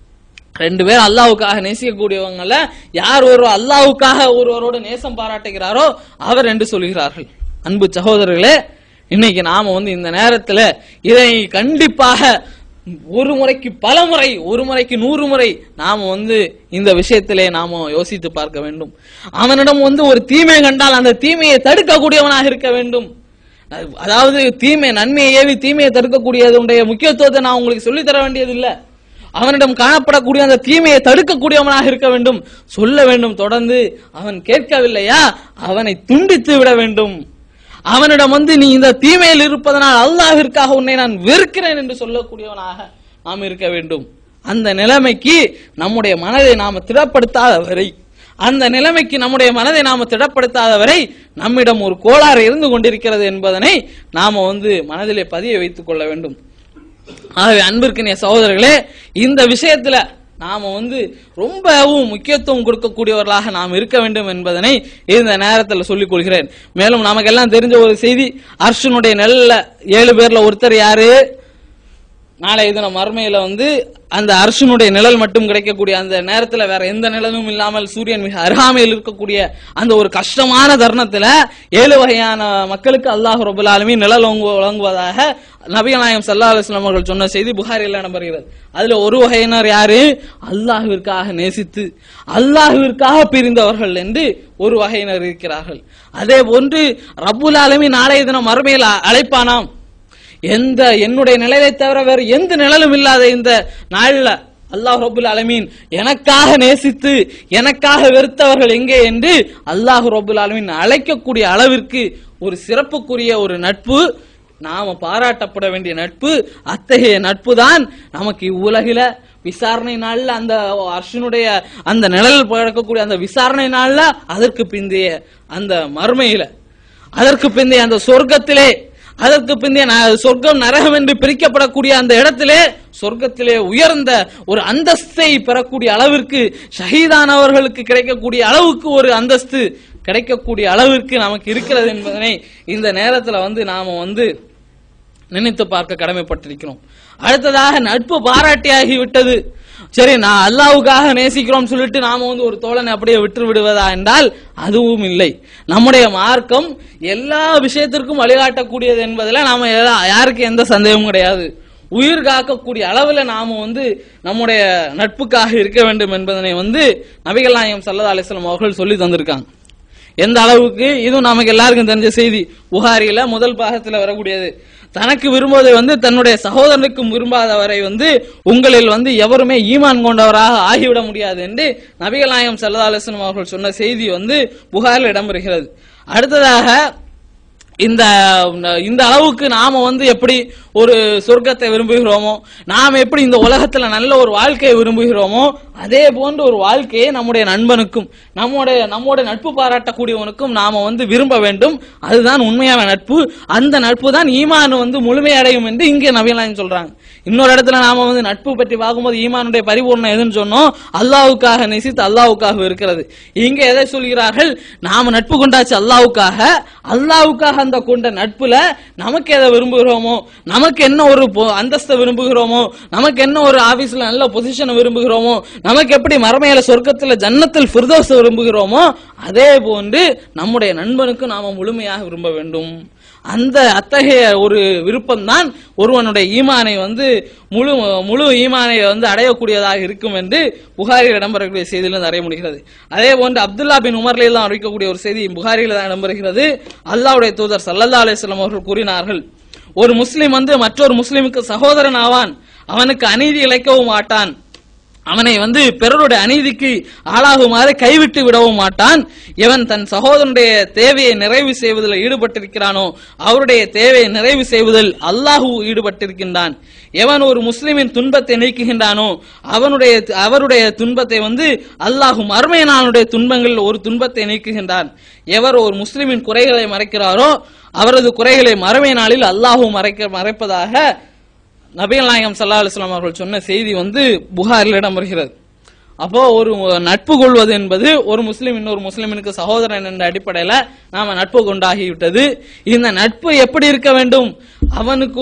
ரெண்டு பேர் அல்லாஹ்வுக்காக நேசிக்கக்கூடியவங்கள யார் ஒரு அல்லாஹ்வுக்காக ஒருவரோடு நேசம் பாராட்டுகிறாரோ அவர் என்று சொல்கிறார்கள். அன்பு சகோதரர்களே, இன்னைக்கு நாம இந்த நேரத்துல இதை கண்டிப்பாக ஒரு முறைக்கு பல முறை, ஒரு முறைக்கு 100 முறை நாம இந்த விஷயத்திலே நாம யோசித்து பார்க்க வேண்டும். அவனிடம் ஒரு தீமை கண்டால் அந்த தீமையை தடுக்கக்கூடியவனாக இருக்க வேண்டும். அதாவது நன்மையை ஏவி தீமையை தடுக்கக்கூடியதுடைய முக்கியத்துவத்தை நான் உங்களுக்கு சொல்லித் தர வேண்டியது இல்லை. அவனிடம் காணப்படக்கூடிய அந்த தீமையை தடுக்கக்கூடியவனாக இருக்க வேண்டும், சொல்ல வேண்டும். தொடர்ந்து அவன் கேட்கவில்லையா, அவனை துண்டித்து விட வேண்டும். அவனிடம் நீ இந்த தீமையில் இருப்பதனால் அல்லாஹ்விற்காக உன்னை நான் வெறுக்கிறேன் என்று சொல்லக்கூடியவனாக நாம் இருக்க வேண்டும். அந்த நிலைமைக்கு நம்முடைய மனதை நாம திடப்படுத்தாதவரை, அந்த நிலைமைக்கு நம்முடைய மனதை நாம திடப்படுத்தாதவரை நம்மிடம் ஒரு கோளாறு இருந்து கொண்டிருக்கிறது என்பதனை நாம மனதிலே பதிய வைத்துக் கொள்ள வேண்டும். ஆகவே அன்பிற்கினிய சகோதரர்களே, இந்த விஷயத்துல நாம ரொம்பவும் முக்கியத்துவம் கொடுக்கக்கூடியவர்களாக நாம் இருக்க வேண்டும் என்பதனை இந்த நேரத்தில் சொல்லிக் கொள்கிறேன். மேலும் நமக்கு எல்லாம் தெரிஞ்ச ஒரு செய்தி, அர்ஷனுடைய நிழல்ல 7 பேர்ல ஒருத்தர் யாரு? நாளைய தினம் மறுமையில அந்த அர்ஷனுடைய நிழல் மட்டும் கிடைக்கக்கூடிய அந்த நேரத்துல வேற எந்த நிழலும் இல்லாமல் சூரியன் மிக அருகாமையில் இருக்கக்கூடிய அந்த ஒரு கஷ்டமான தருணத்துல 7 வகையான மக்களுக்கு அல்லாஹ் ரப்பல் ஆலமீன் நிழல் வழங்குவதாக நபிகள் நாயகம் ஸல்லல்லாஹு அலைஹி வஸல்லம் அவர்கள் சொன்ன செய்தி புகாரியில் இடம்பெறுகிறது. அதுல ஒரு வகையினர் யாரு? அல்லாஹ்விற்காக நேசித்து அல்லாஹ்விற்காக பிரிந்தவர்கள் என்று ஒரு வகையினர் இருக்கிறார்கள். அதே போன்று ரப்புல் ஆலமீன் நாளைய தினம் மறுமையில் அழைப்பானாம், என்னுடைய நிழலை தவிர வேறு எந்த நிழலும் இல்லாத இந்த நாள்ல அல்லாஹ் ரப்புல் ஆலமீன் எனக்காக நேசித்து எனக்காக வெறுத்தவர்கள் எங்கே என்று அல்லாஹ் ரப்புல் ஆலமீன் அழைக்கக்கூடிய அளவிற்கு ஒரு சிறப்புக்குரிய ஒரு நட்பு, நாம பாராட்டப்பட வேண்டிய நட்பு. அத்தகைய நட்பு தான் நமக்கு இவ்வுலகில விசாரணை நாள்ல அந்த அர்ஷனுடைய அந்த நிழல் பழக்கக்கூடிய அந்த விசாரணை நாள்ல, அதற்கு பிந்தைய அந்த மறுமையில, அதற்கு பிந்தைய அந்த சொர்க்கத்திலே அதற்கு பிந்தைய சொர்க்கம் நரகம் என்று பிரிக்கப்படக்கூடிய அந்த இடத்திலே சொர்க்கத்திலே உயர்ந்த ஒரு அந்தஸ்தை பெறக்கூடிய அளவிற்கு, ஷஹீதானவர்களுக்கு கிடைக்கக்கூடிய அளவுக்கு ஒரு அந்தஸ்து கிடைக்கக்கூடிய அளவிற்கு நமக்கு இருக்கிறது என்பதனை இந்த நேரத்தில் நாம நினைத்து பார்க்க கடமைப்பட்டிருக்கிறோம். அடுத்ததாக நட்பு பாராட்டியாகிவிட்டது. சரி, நான் அல்லாஹ்வுக்காக நேசிக்கிறோம் சொல்லிட்டு நாம ஒரு தோழனை அப்படியே விட்டு விடுவதா என்றால் அதுவும் இல்லை. நம்முடைய மார்க்கம் எல்லா விஷயத்திற்கும் வழிகாட்டக்கூடியது என்பதில் நாம யாருக்கு எந்த சந்தேகமும் கிடையாது. உயிர் காக்கக்கூடிய அளவில் நாம நம்முடைய நட்புக்காக இருக்க வேண்டும் என்பதனை நபிகள் நாயகம் ஸல்லல்லாஹு அலைஹி வஸல்லம் அவர்கள் சொல்லி தந்திருக்காங்க. எந்த அளவுக்கு, இதுவும் நமக்கு எல்லாருக்கும் தெரிஞ்ச செய்தி. புகாரில முதல் பாகத்தில் வரக்கூடியது, தனக்கு விரும்புவதை தன்னுடைய சகோதரனுக்கும் விரும்பாதவரை உங்களில் எவருமே ஈமான் கொண்டவராக ஆகிவிட முடியாது என்று நபிகள் நாயகம் ஸல்லல்லாஹு அலைஹி வஸல்லம் அவர்கள் சொன்ன செய்தி புகாரில் இடம்பெறுகிறது. அடுத்ததாக இந்த அளவுக்கு நாம எப்படி ஒரு சொர்க்கத்தை விரும்புகிறோமோ, நாம் எப்படி இந்த உலகத்துல நல்ல ஒரு வாழ்க்கையை விரும்புகிறோமோ, அதே போன்ற ஒரு வாழ்க்கையை நம்முடைய நண்பனுக்கும் நம்முடைய நட்பு பாராட்டக்கூடியவனுக்கும் நாம விரும்ப வேண்டும். அதுதான் உண்மையான நட்பு. அந்த நட்பு தான் ஈமான் முழுமையடையும் என்று இங்கே நபிகள் நாயகம் சொல்றாங்க. இன்னொரு இடத்துல நாம நட்பு பற்றி பார்க்கும்போது ஈமானுடைய பரிபூர்ணம் எதுன்னு சொன்னோம், அல்லாஹ்வுக்காக நேசித்து அல்லாஹ்வுக்காக இருக்கிறது. இங்க எதை சொல்கிறார்கள், நாம நட்பு கொண்டாச்சு அல்லாஹ்வுக்காக அந்த கொண்ட நட்புல நமக்கு எதை விரும்புகிறோமோ, நமக்கு என்ன ஒரு அந்தஸ்தை விரும்புகிறோமோ, நமக்கு என்ன ஒரு ஆபீஸ்ல நல்ல பொசிஷன் விரும்புகிறோமோ, நமக்கு எப்படி மறுமையில சொர்க்கத்துல ஜன்னத்தில் ஃபிர்தௌஸ் விரும்புகிறோமோ, அதே போன்று நம்முடைய நண்பனுக்கு நாம முழுமையாக விரும்ப வேண்டும். அந்த அத்தகைய ஒரு விருப்பம் தான் ஒருவனுடைய ஈமானை முழு ஈமானை அடையக்கூடியதாக இருக்கும் என்று புகாரில் இடம்பெறக்கூடிய செய்தியிலிருந்து அறிய முடிகிறது. அதே போன்று அப்துல்லா பின் உமர்ல எல்லாம் அறிவிக்கக்கூடிய ஒரு செய்தி புகாரில் தான் இடம்பெறுகிறது. அல்லாஹ்வுடைய தூதர் ஸல்லல்லாஹு அலைஹி வஸல்லம் அவர்கள் கூறினார்கள், ஒரு முஸ்லிம் மற்றொரு முஸ்லிமுக்கு சகோதரன் ஆவான், அவனுக்கு அநீதி இழைக்கவும் மாட்டான், அவனை பிறருடைய அநீதிக்கு ஆளாகுமாறு கைவிட்டு விடவும் மாட்டான். எவன் தன் சகோதரனுடைய தேவையை நிறைவு செய்வதில் ஈடுபட்டிருக்கிறானோ அவருடைய தேவையை நிறைவு செய்வதில் அல்லாஹ் ஈடுபட்டிருக்கின்றான். எவன் ஒரு முஸ்லிமின் துன்பத்தை நீக்குகின்றானோ அவருடைய துன்பத்தை அல்லாஹ் மறுமை நாளுடைய துன்பங்களில் ஒரு துன்பத்தை நீக்குகின்றான். எவர் ஒரு முஸ்லிமின் குறைகளை மறைக்கிறாரோ அவரது குறைகளை மறுமை நாளில் அல்லாஹ் மறைப்பதாக நபிகள் நாயகம் ஸல்லல்லாஹு அலைஹி வஸல்லம் அவர்கள் சொன்ன செய்தி புகாரில் இடம்பெறுகிறது. அப்போ ஒரு நட்பு கொள்வது என்பது ஒரு முஸ்லிம் இன்னொரு முஸ்லிமுக்கு சகோதரன் என்ற அடிப்படையில நாம நட்பு கொண்டாகிவிட்டது. இந்த நட்பு எப்படி இருக்க வேண்டும், அவனுக்கு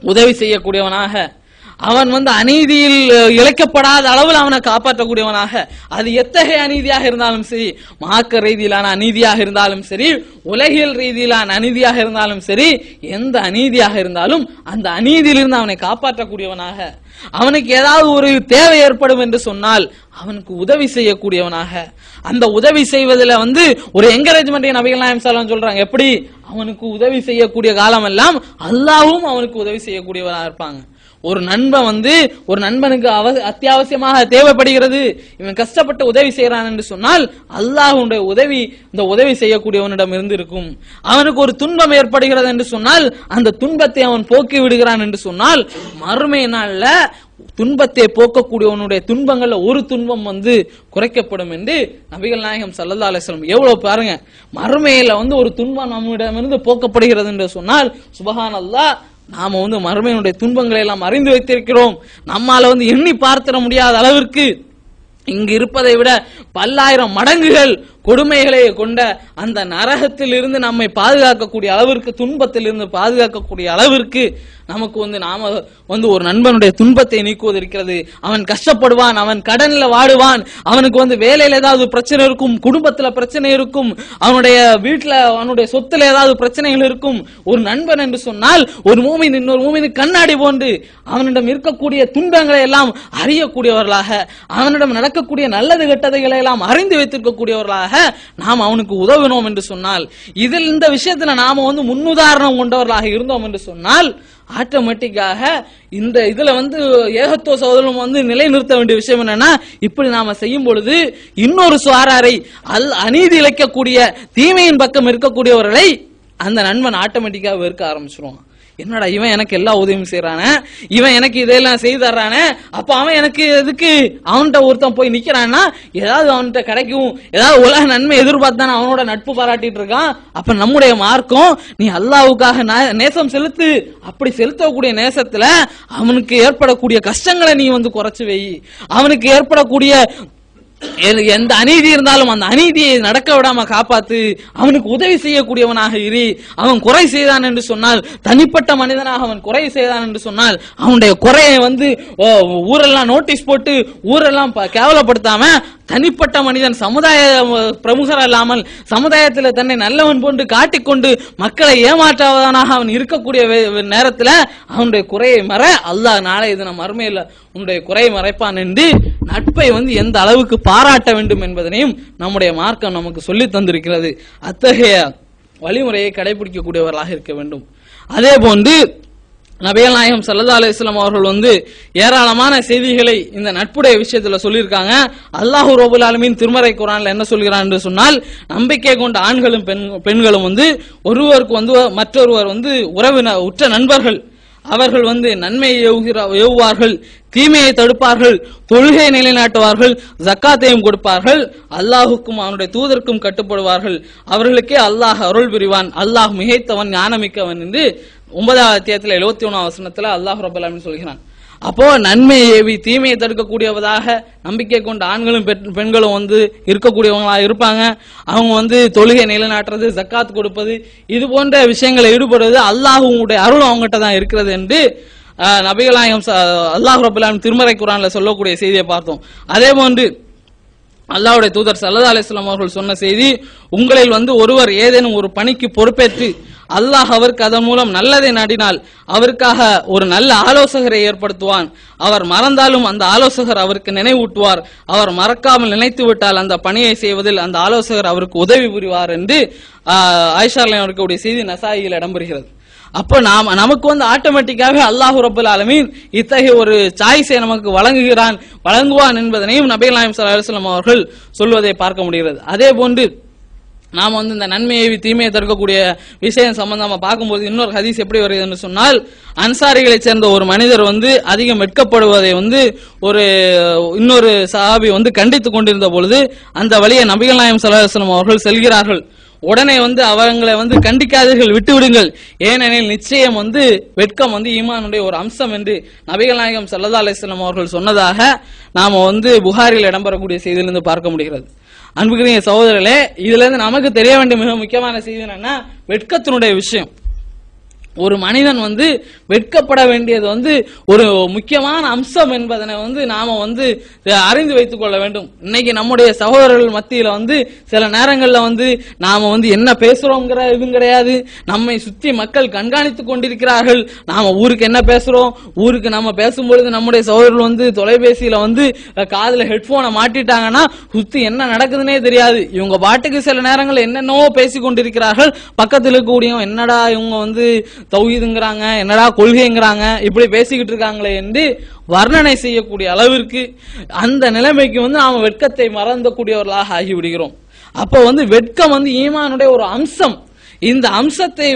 உதவி செய்யக்கூடியவனாக, அவன் அநீதியில் இழைக்கப்படாத அளவில் அவனை காப்பாற்றக்கூடியவனாக, அது எத்தகைய அநீதியாக இருந்தாலும் சரி, மார்க்க ரீதியிலான அநீதியாக இருந்தாலும் சரி, உலகியல் ரீதியிலான அநீதியாக இருந்தாலும் சரி, எந்த அநீதியாக இருந்தாலும் அந்த அநீதியிலிருந்து அவனை காப்பாற்றக்கூடியவனாக, அவனுக்கு ஏதாவது ஒரு தேவை ஏற்படும் என்று சொன்னால் அவனுக்கு உதவி செய்யக்கூடியவனாக, அந்த உதவி செய்வதில் ஒரு என்கரேஜ்மெண்ட் நபிகள் நாயகம் ஸல்லல்லாஹு அலைஹி வஸல்லம் சொல்றாங்க. எப்படி அவனுக்கு உதவி செய்யக்கூடிய காலம் எல்லாம் அல்லாஹ்வும் அவனுக்கு உதவி செய்யக்கூடியவனாக இருப்பாங்க. ஒரு நண்பன் ஒரு நண்பனுக்கு அத்தியாவசியமாக தேவைப்படுகிறது, இவன் கஷ்டப்பட்டு உதவி செய்யறான் என்று சொன்னால் அல்லாஹ்வுடைய உதவி இந்த உதவி செய்யக்கூடியவனிடம் இருந்து இருக்கும். அவனுக்கு ஒரு துன்பம் ஏற்படுகிறது என்று சொன்னால் அந்த துன்பத்தை அவன் போக்கி விடுகிறான் என்று சொன்னால் மறுமை நாள்ல துன்பத்தை போக்கக்கூடியவனுடைய துன்பங்கள்ல ஒரு துன்பம் குறைக்கப்படும் என்று நபிகள் நாயகம் ஸல்லல்லாஹு அலைஹி வஸல்லம் எவ்வளவு பாருங்க, மறுமையில ஒரு துன்பம் நம்மிடமிருந்து போக்கப்படுகிறது என்று சொன்னால் சுப்ஹானல்லாஹ், நாம மறுமையினுடைய துன்பங்களை எல்லாம் அறிந்து வைத்திருக்கிறோம். நம்மால எண்ணி பார்த்திட முடியாத அளவிற்கு இங்கு இருப்பதை விட பல்லாயிரம் மடங்குகள் கொடுமைகளை கொண்ட அந்த நரகத்தில் இருந்து நம்மை பாதுகாக்கக்கூடிய அளவிற்கு, துன்பத்தில் இருந்து பாதுகாக்கக்கூடிய அளவிற்கு நமக்கு நாம ஒரு நண்பனுடைய துன்பத்தை நீக்குவது இருக்கிறது. அவன் கஷ்டப்படுவான், அவன் கடன்ல வாடுவான், அவனுக்கு வேலையில ஏதாவது பிரச்சனை இருக்கும், குடும்பத்துல பிரச்சனை இருக்கும், அவனுடைய வீட்டுல அவனுடைய சொத்துல ஏதாவது பிரச்சனைகள் இருக்கும். ஒரு நண்பன் என்று சொன்னால் ஒரு மூமின் இன்னொரு மூமினுக்கு கண்ணாடி போன்று அவனிடம் இருக்கக்கூடிய துன்பங்களை எல்லாம் அறியக்கூடியவர்களாக, அவனிடம் நடக்கக்கூடிய நல்லது கெட்டதைகளை எல்லாம் அறிந்து வைத்திருக்கக்கூடியவர்களாக நாம் அவனுக்கு உதவினோம் என்று சொன்னால், இதில் இந்த விஷயத்துல நாம முன்னுதாரணம் கொண்டவர்களாக இருந்தோம் என்று சொன்னால் ஆட்டோமேட்டிக்காக இந்த இதுல ஏகத்துவ சகோதரம் நிலைநிறுத்த வேண்டிய விஷயம் என்னன்னா, இப்படி நாம செய்யும் பொழுது இன்னொரு சுவாராரை அநீதி இழைக்கக்கூடிய தீமையின் பக்கம் இருக்கக்கூடியவர்களை அந்த நண்பன் ஆட்டோமேட்டிக்காக வெறுக்க ஆரம்பிச்சிருவான். என்னடா இவன் எனக்கு எல்லா உதவியும் செய்யறானே, இவன் எனக்கு இதெல்லாம் செய்து தர்றானே, அப்ப அவன் எனக்கு எதுக்கு அவன்கிட்ட ஒருத்தன் போய் நிக்கிறான்னா ஏதாவது அவன்கிட்ட கிடைக்கும், ஏதாவது உலக நன்மை எதிர்பார்த்தானே அவனோட நட்பு பாராட்டிட்டு இருக்கான். அப்ப நம்முடைய மார்க்கம் நீ அல்லாஹ்வுக்காக நேசம் செலுத்து, அப்படி செலுத்தக்கூடிய நேசத்துல அவனுக்கு ஏற்படக்கூடிய கஷ்டங்களை நீ குறைச்சு வை, அவனுக்கு ஏற்படக்கூடிய எந்த அநீதி இருந்தாலும் அந்த அநீதியை நடக்க விடாம காப்பாத்து, அவனுக்கு உதவி செய்யக்கூடியவனாக இரு. அவன் குறை செய்தான் என்று சொன்னால், தனிப்பட்ட மனிதனாக அவன் குறை செய்தான் என்று சொன்னால் அவனுடைய குறையை ஊரெல்லாம் நோட்டீஸ் போட்டு ஊரெல்லாம் கேவலப்படுத்தாம தனிப்பட்ட மனிதன் சமுதாய பிரமுகர் அல்லாமல் சமுதாயத்தில் தன்னை நல்லவன் போன்று காட்டிக்கொண்டு மக்களை ஏமாற்றுவதனாக அவன் இருக்கக்கூடிய நேரத்தில் அவனுடைய குறையை மற அல்லாஹ் நாளை தினம் மறுமையில் உன்னுடைய குறையை மறைப்பான் என்று நட்பை எந்த அளவுக்கு பாராட்ட வேண்டும் என்பதனையும் நம்முடைய மார்க்கம் நமக்கு சொல்லி தந்திருக்கிறது. அத்தகைய வழிமுறையை கடைபிடிக்கக்கூடியவர்களாக இருக்க வேண்டும். அதே போன்று நபிகள் நாயகம் ஸல்லல்லாஹு அலைஹி வஸல்லம் அவர்கள் ஏராளமான செய்திகளை இந்த நட்புடைய விஷயத்துல சொல்லியிருக்காங்க. அல்லாஹ் ரப்பல் ஆலமீன் திருமறை குர்ஆன்ல என்ன சொல்கிறான் என்று சொன்னால், நம்பிக்கை கொண்ட ஆண்களும் பெண்களும் ஒருவருக்கு மற்றொருவர் உறவினர் உற்ற நண்பர்கள். அவர்கள் நன்மையை ஏவுவார்கள், தீமையை தடுப்பார்கள், தொழுகை நிலைநாட்டுவார்கள், ஜக்காத்தையும் கொடுப்பார்கள், அல்லாஹுக்கும் அவனுடைய தூதருக்கும் கட்டுப்படுவார்கள், அவர்களுக்கே அல்லாஹ் அருள் புரிவான், அல்லாஹ் மிகைத்தவன் ஞானமிக்கவன் என்று 9வது அத்தியாயத்தில் 71வது வசனத்துல அல்லாஹ் ரப்பல் ஆலமீன் சொல்கிறான். அப்போ நன்மையை ஏவி தீமையை தடுக்கக்கூடியவதாக நம்பிக்கை கொண்ட ஆண்களும் பெண்களும் இருக்கக்கூடியவங்களா இருப்பாங்க. அவங்க தொழுகை நிலைநாட்டுறது, ஜக்காத் கொடுப்பது, இது போன்ற விஷயங்களை ஈடுபடுவது அல்லாஹ்வுடைய அருள் அவங்ககிட்ட தான் இருக்கிறது என்று நபிகள் நாயகம் அல்லாஹ் ரப்பல் ஆலமீன் திருமறை குர்ஆன்ல சொல்லக்கூடிய செய்தியை பார்த்தோம். அதே போன்று அல்லாஹ்வுடைய தூதர் ஸல்லல்லாஹு அலைஹி வஸல்லம் அவர்கள் சொன்ன செய்தி, உங்களில் ஒருவர் ஏதேனும் ஒரு பணிக்கு பொறுப்பேற்று அல்லாஹ் அவருக்கு அதன் மூலம் நல்லதை நாடினால் அவருக்காக ஒரு நல்ல ஆலோசகரை ஏற்படுத்துவான். அவர் மறந்தாலும் அந்த ஆலோசகர் அவருக்கு நினைவூட்டுவார். அவர் மறக்காமல் நினைத்து விட்டால் அந்த பணியை செய்வதில் அந்த ஆலோசகர் அவருக்கு உதவி புரிவார் என்று ஆயிஷா அவர்களுடைய செய்தி நசாயியில் இடம்பெறுகிறது. அப்ப நமக்கு ஆட்டோமேட்டிக்காக அல்லாஹ் ரப்பல் ஆலமீன் இத்தகைய ஒரு சாய்ஸை நமக்கு வழங்குவான் என்பதனையும் நபிகள் நாயகம் ஸல்லல்லாஹு அலைஹி வஸல்லம் அவர்கள் சொல்வதை பார்க்க முடிகிறது. அதே போன்று நாம் இந்த நன்மையை தீமையை தடுக்கக்கூடிய விஷயம் சம்பந்தமா பார்க்கும்போது இன்னொரு ஹதீஸ் எப்படி வருகிறது என்று சொன்னால், அன்சாரிகளை சேர்ந்த ஒரு மனிதர் அதிகம் வெட்கப்படுவதை இன்னொரு சஹாபி கண்டித்துக் கொண்டிருந்த பொழுது அந்த வழியை நபிகள் நாயகம் ஸல்லல்லாஹு அலைஹி வஸல்லம் அவர்கள் செல்கிறார்கள். உடனே அவங்களை கண்டிக்காதீர்கள், விட்டு விடுங்கள், ஏனெனில் நிச்சயம் வெட்கம் ஈமானுடைய ஒரு அம்சம் என்று நபிகள் நாயகம் ஸல்லல்லாஹு அலைஹி வஸல்லம் அவர்கள் சொன்னதாக நாம புகாரில் இடம்பெறக்கூடிய செய்தியிலிருந்து பார்க்க முடிகிறது. அன்புக்குரிய சகோதரர்களே, இதுல இருந்து நமக்கு தெரிய வேண்டிய மிக முக்கியமான செய்தி என்னன்னா, வெட்கத்தினுடைய விஷயம். ஒரு மனிதன் வெட்கப்பட வேண்டியது ஒரு முக்கியமான அம்சம் என்பதனை நாம அறிந்து வைத்துக் கொள்ள வேண்டும். இன்னைக்கு நம்முடைய சகோதரர்கள் மத்தியில சில நேரங்கள்ல நாம என்ன பேசுறோம்ங்கிற இதுவும் கிடையாது. நம்மை சுற்றி மக்கள் கண்காணித்துக் கொண்டிருக்கிறார்கள். நாம ஊருக்கு என்ன பேசுறோம், ஊருக்கு நம்ம பேசும்பொழுது நம்முடைய சகோதரர்கள் தொலைபேசியில காதுல ஹெட்போனை மாட்டிட்டாங்கன்னா சுத்தி என்ன நடக்குதுன்னே தெரியாது. இவங்க பாட்டுக்கு சில நேரங்கள் என்னென்னவோ பேசிக் கொண்டிருக்கிறார்கள். பக்கத்தில் இருக்கக்கூடிய என்னடா இவங்க தௌஹீதுங்கறாங்க, என்னடா கொள்கைங்கறாங்க, இப்படி பேசிக்கிட்டு இருக்காங்களே என்று வர்ணனை செய்யக்கூடிய அளவிற்கு அந்த நிலைமைக்கு நாம வெட்கத்தை மறந்தக்கூடியவர்களாக ஆகிவிடுகிறோம். அப்போ வெட்கம் ஈமானுடைய ஒரு அம்சம். இந்த அம்சத்தை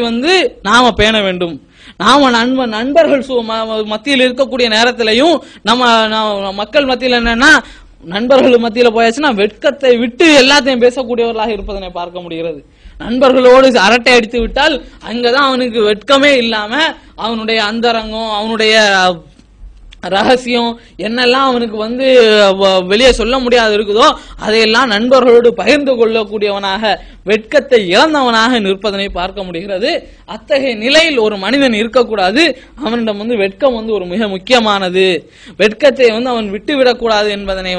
நாம பேண வேண்டும். நாம நண்பர்கள் மத்தியில் இருக்கக்கூடிய நேரத்திலையும் நம்ம மக்கள் மத்தியில் என்னன்னா, நண்பர்கள் மத்தியில போயாச்சுன்னா வெட்கத்தை விட்டு எல்லாத்தையும் பேசக்கூடியவர்களாக இருப்பதனை பார்க்க முடிகிறது. நண்பர்களோடு அரட்டை அடித்து விட்டால் அங்கதான் அவனுக்கு வெட்கமே இல்லாம அவனுடைய அந்தரங்கம், அவனுடைய ரகசியம் என்னெல்லாம் அவனுக்கு வெளியே சொல்ல முடியாது இருக்குதோ அதையெல்லாம் நண்பர்களோடு பகிர்ந்து கொள்ளக்கூடியவனாக, வெட்கத்தை இழந்தவனாக நிற்பதனை பார்க்க முடிகிறது. அத்தகைய நிலையில் ஒரு மனிதன் இருக்கக்கூடாது. அவனிடம் வெட்கம் ஒரு மிக முக்கியமானது. வெட்கத்தை அவன் விட்டுவிடக்கூடாது என்பதனை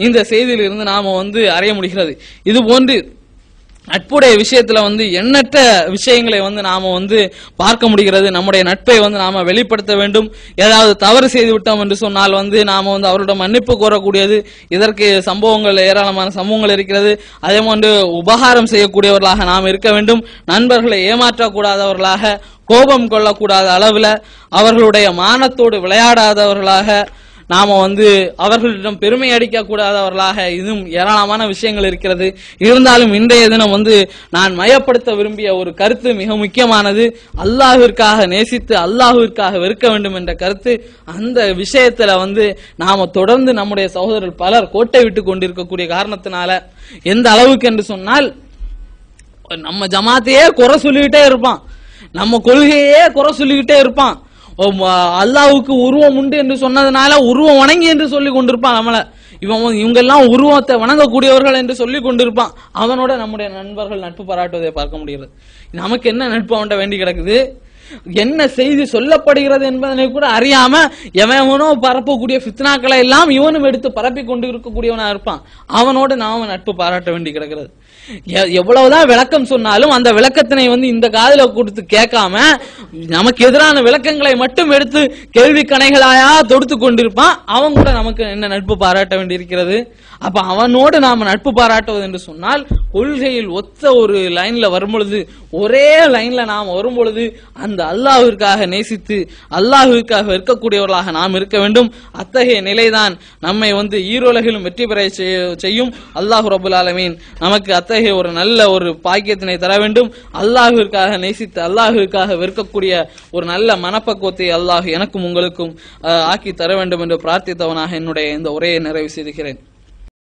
இந்த செய்தியில் இருந்து நாம அறிய முடிகிறது. இது போன்று நட்புடைய விஷயத்துல எண்ணற்ற விஷயங்களை நாம பார்க்க முடிகிறது. நம்முடைய நட்பை நாம வெளிப்படுத்த வேண்டும். ஏதாவது தவறு செய்து விட்டோம் என்று சொன்னால் நாம அவரிடம் மன்னிப்பு கோரக்கூடியது. இதற்கு ஏராளமான சம்பவங்கள் இருக்கிறது. அதே போன்று உபகாரம் செய்யக்கூடியவர்களாக நாம் இருக்க வேண்டும். நண்பர்களை ஏமாற்றக்கூடாதவர்களாக, கோபம் கொள்ளக்கூடாத அளவுல, அவர்களுடைய மானத்தோடு விளையாடாதவர்களாக நாம அவர்களிடம் பெருமை அடிக்க கூடாதவர்களாக இதுவும் ஏராளமான விஷயங்கள் இருக்கிறது. இருந்தாலும் இன்றைய தினம் நான் மயப்படுத்த விரும்பிய ஒரு கருத்து மிக முக்கியமானது. அல்லாஹ்விற்காக நேசித்து அல்லாஹ்விற்காக வெறுக்க வேண்டும் என்ற கருத்து. அந்த விஷயத்துல நாம தொடர்ந்து நம்முடைய சகோதரர்கள் பலர் கோட்டை விட்டு கொண்டிருக்கக்கூடிய காரணத்தினால எந்த அளவுக்கு என்று சொன்னால், நம்ம ஜமாத்தையே குறை சொல்லிக்கிட்டே இருப்பான், நம்ம கொள்கையே குறை சொல்லிக்கிட்டே இருப்பான். அல்லாஹ்வுக்கு உருவம் உண்டு என்று சொன்னதுனால உருவம் வணங்கி என்று சொல்லி கொண்டிருப்பான். நம்மள இவங்க எல்லாம் உருவத்தை வணங்கக்கூடியவர்கள் என்று சொல்லி கொண்டிருப்பான். அவனோட நம்முடைய நண்பர்கள் நட்பு பாராட்டுவதை பார்க்க முடிகிறது. நமக்கு என்ன நட்பு அவன்கிட்ட வேண்டி கிடக்குது? என்ன செய்தி சொல்லப்படுகிறது என்பதனை கூட அறியாம எவனோ பரப்பக்கூடிய ஃபித்னாக்களை எல்லாம் இவனும் எடுத்து பரப்பி கொண்டு இருக்கக்கூடியவனா இருப்பான். அவனோட நாம நட்பு பாராட்ட வேண்டி கிடக்கிறது. எவ்வளவுதான் விளக்கம் சொன்னாலும் அந்த விளக்கத்தினை இந்த காதுல கொடுத்து கேட்காம நமக்கு எதிரான விளக்கங்களை மட்டும் எடுத்து கேள்வி கணைகளாயா தொடுத்து கொண்டிருப்பான். அவன் கூட நமக்கு என்ன நட்பு பாராட்ட வேண்டி இருக்கிறது? அப்ப அவனோடு நாம நட்பு பாராட்டுவது என்று சொன்னால், கொள்கையில் ஒத்த ஒரு லைன்ல வரும்பொழுது, ஒரே லைன்ல நாம் வரும்பொழுது அந்த அல்லாஹ்விற்காக நேசித்து அல்லாஹ்விற்காக இருக்கக்கூடியவர்களாக நாம் இருக்க வேண்டும். அத்தகைய நிலைதான் நம்மை ஈரோலகிலும் வெற்றி பெற செய்யும். அல்லாஹ் ரப்புல் ஆலமீன் நமக்கு அத்தகைய ஒரு நல்ல ஒரு பாக்கியத்தினை தர வேண்டும். அல்லாஹ்விற்காக நேசித்து அல்லாஹ்விற்காக வெறுக்கக்கூடிய ஒரு நல்ல மனப்பக்குவத்தை அல்லாஹ் எனக்கும் உங்களுக்கும் ஆக்கி தர வேண்டும் என்று பிரார்த்தித்தவனாக என்னுடைய இந்த உரையை நிறைவு செய்கிறேன்.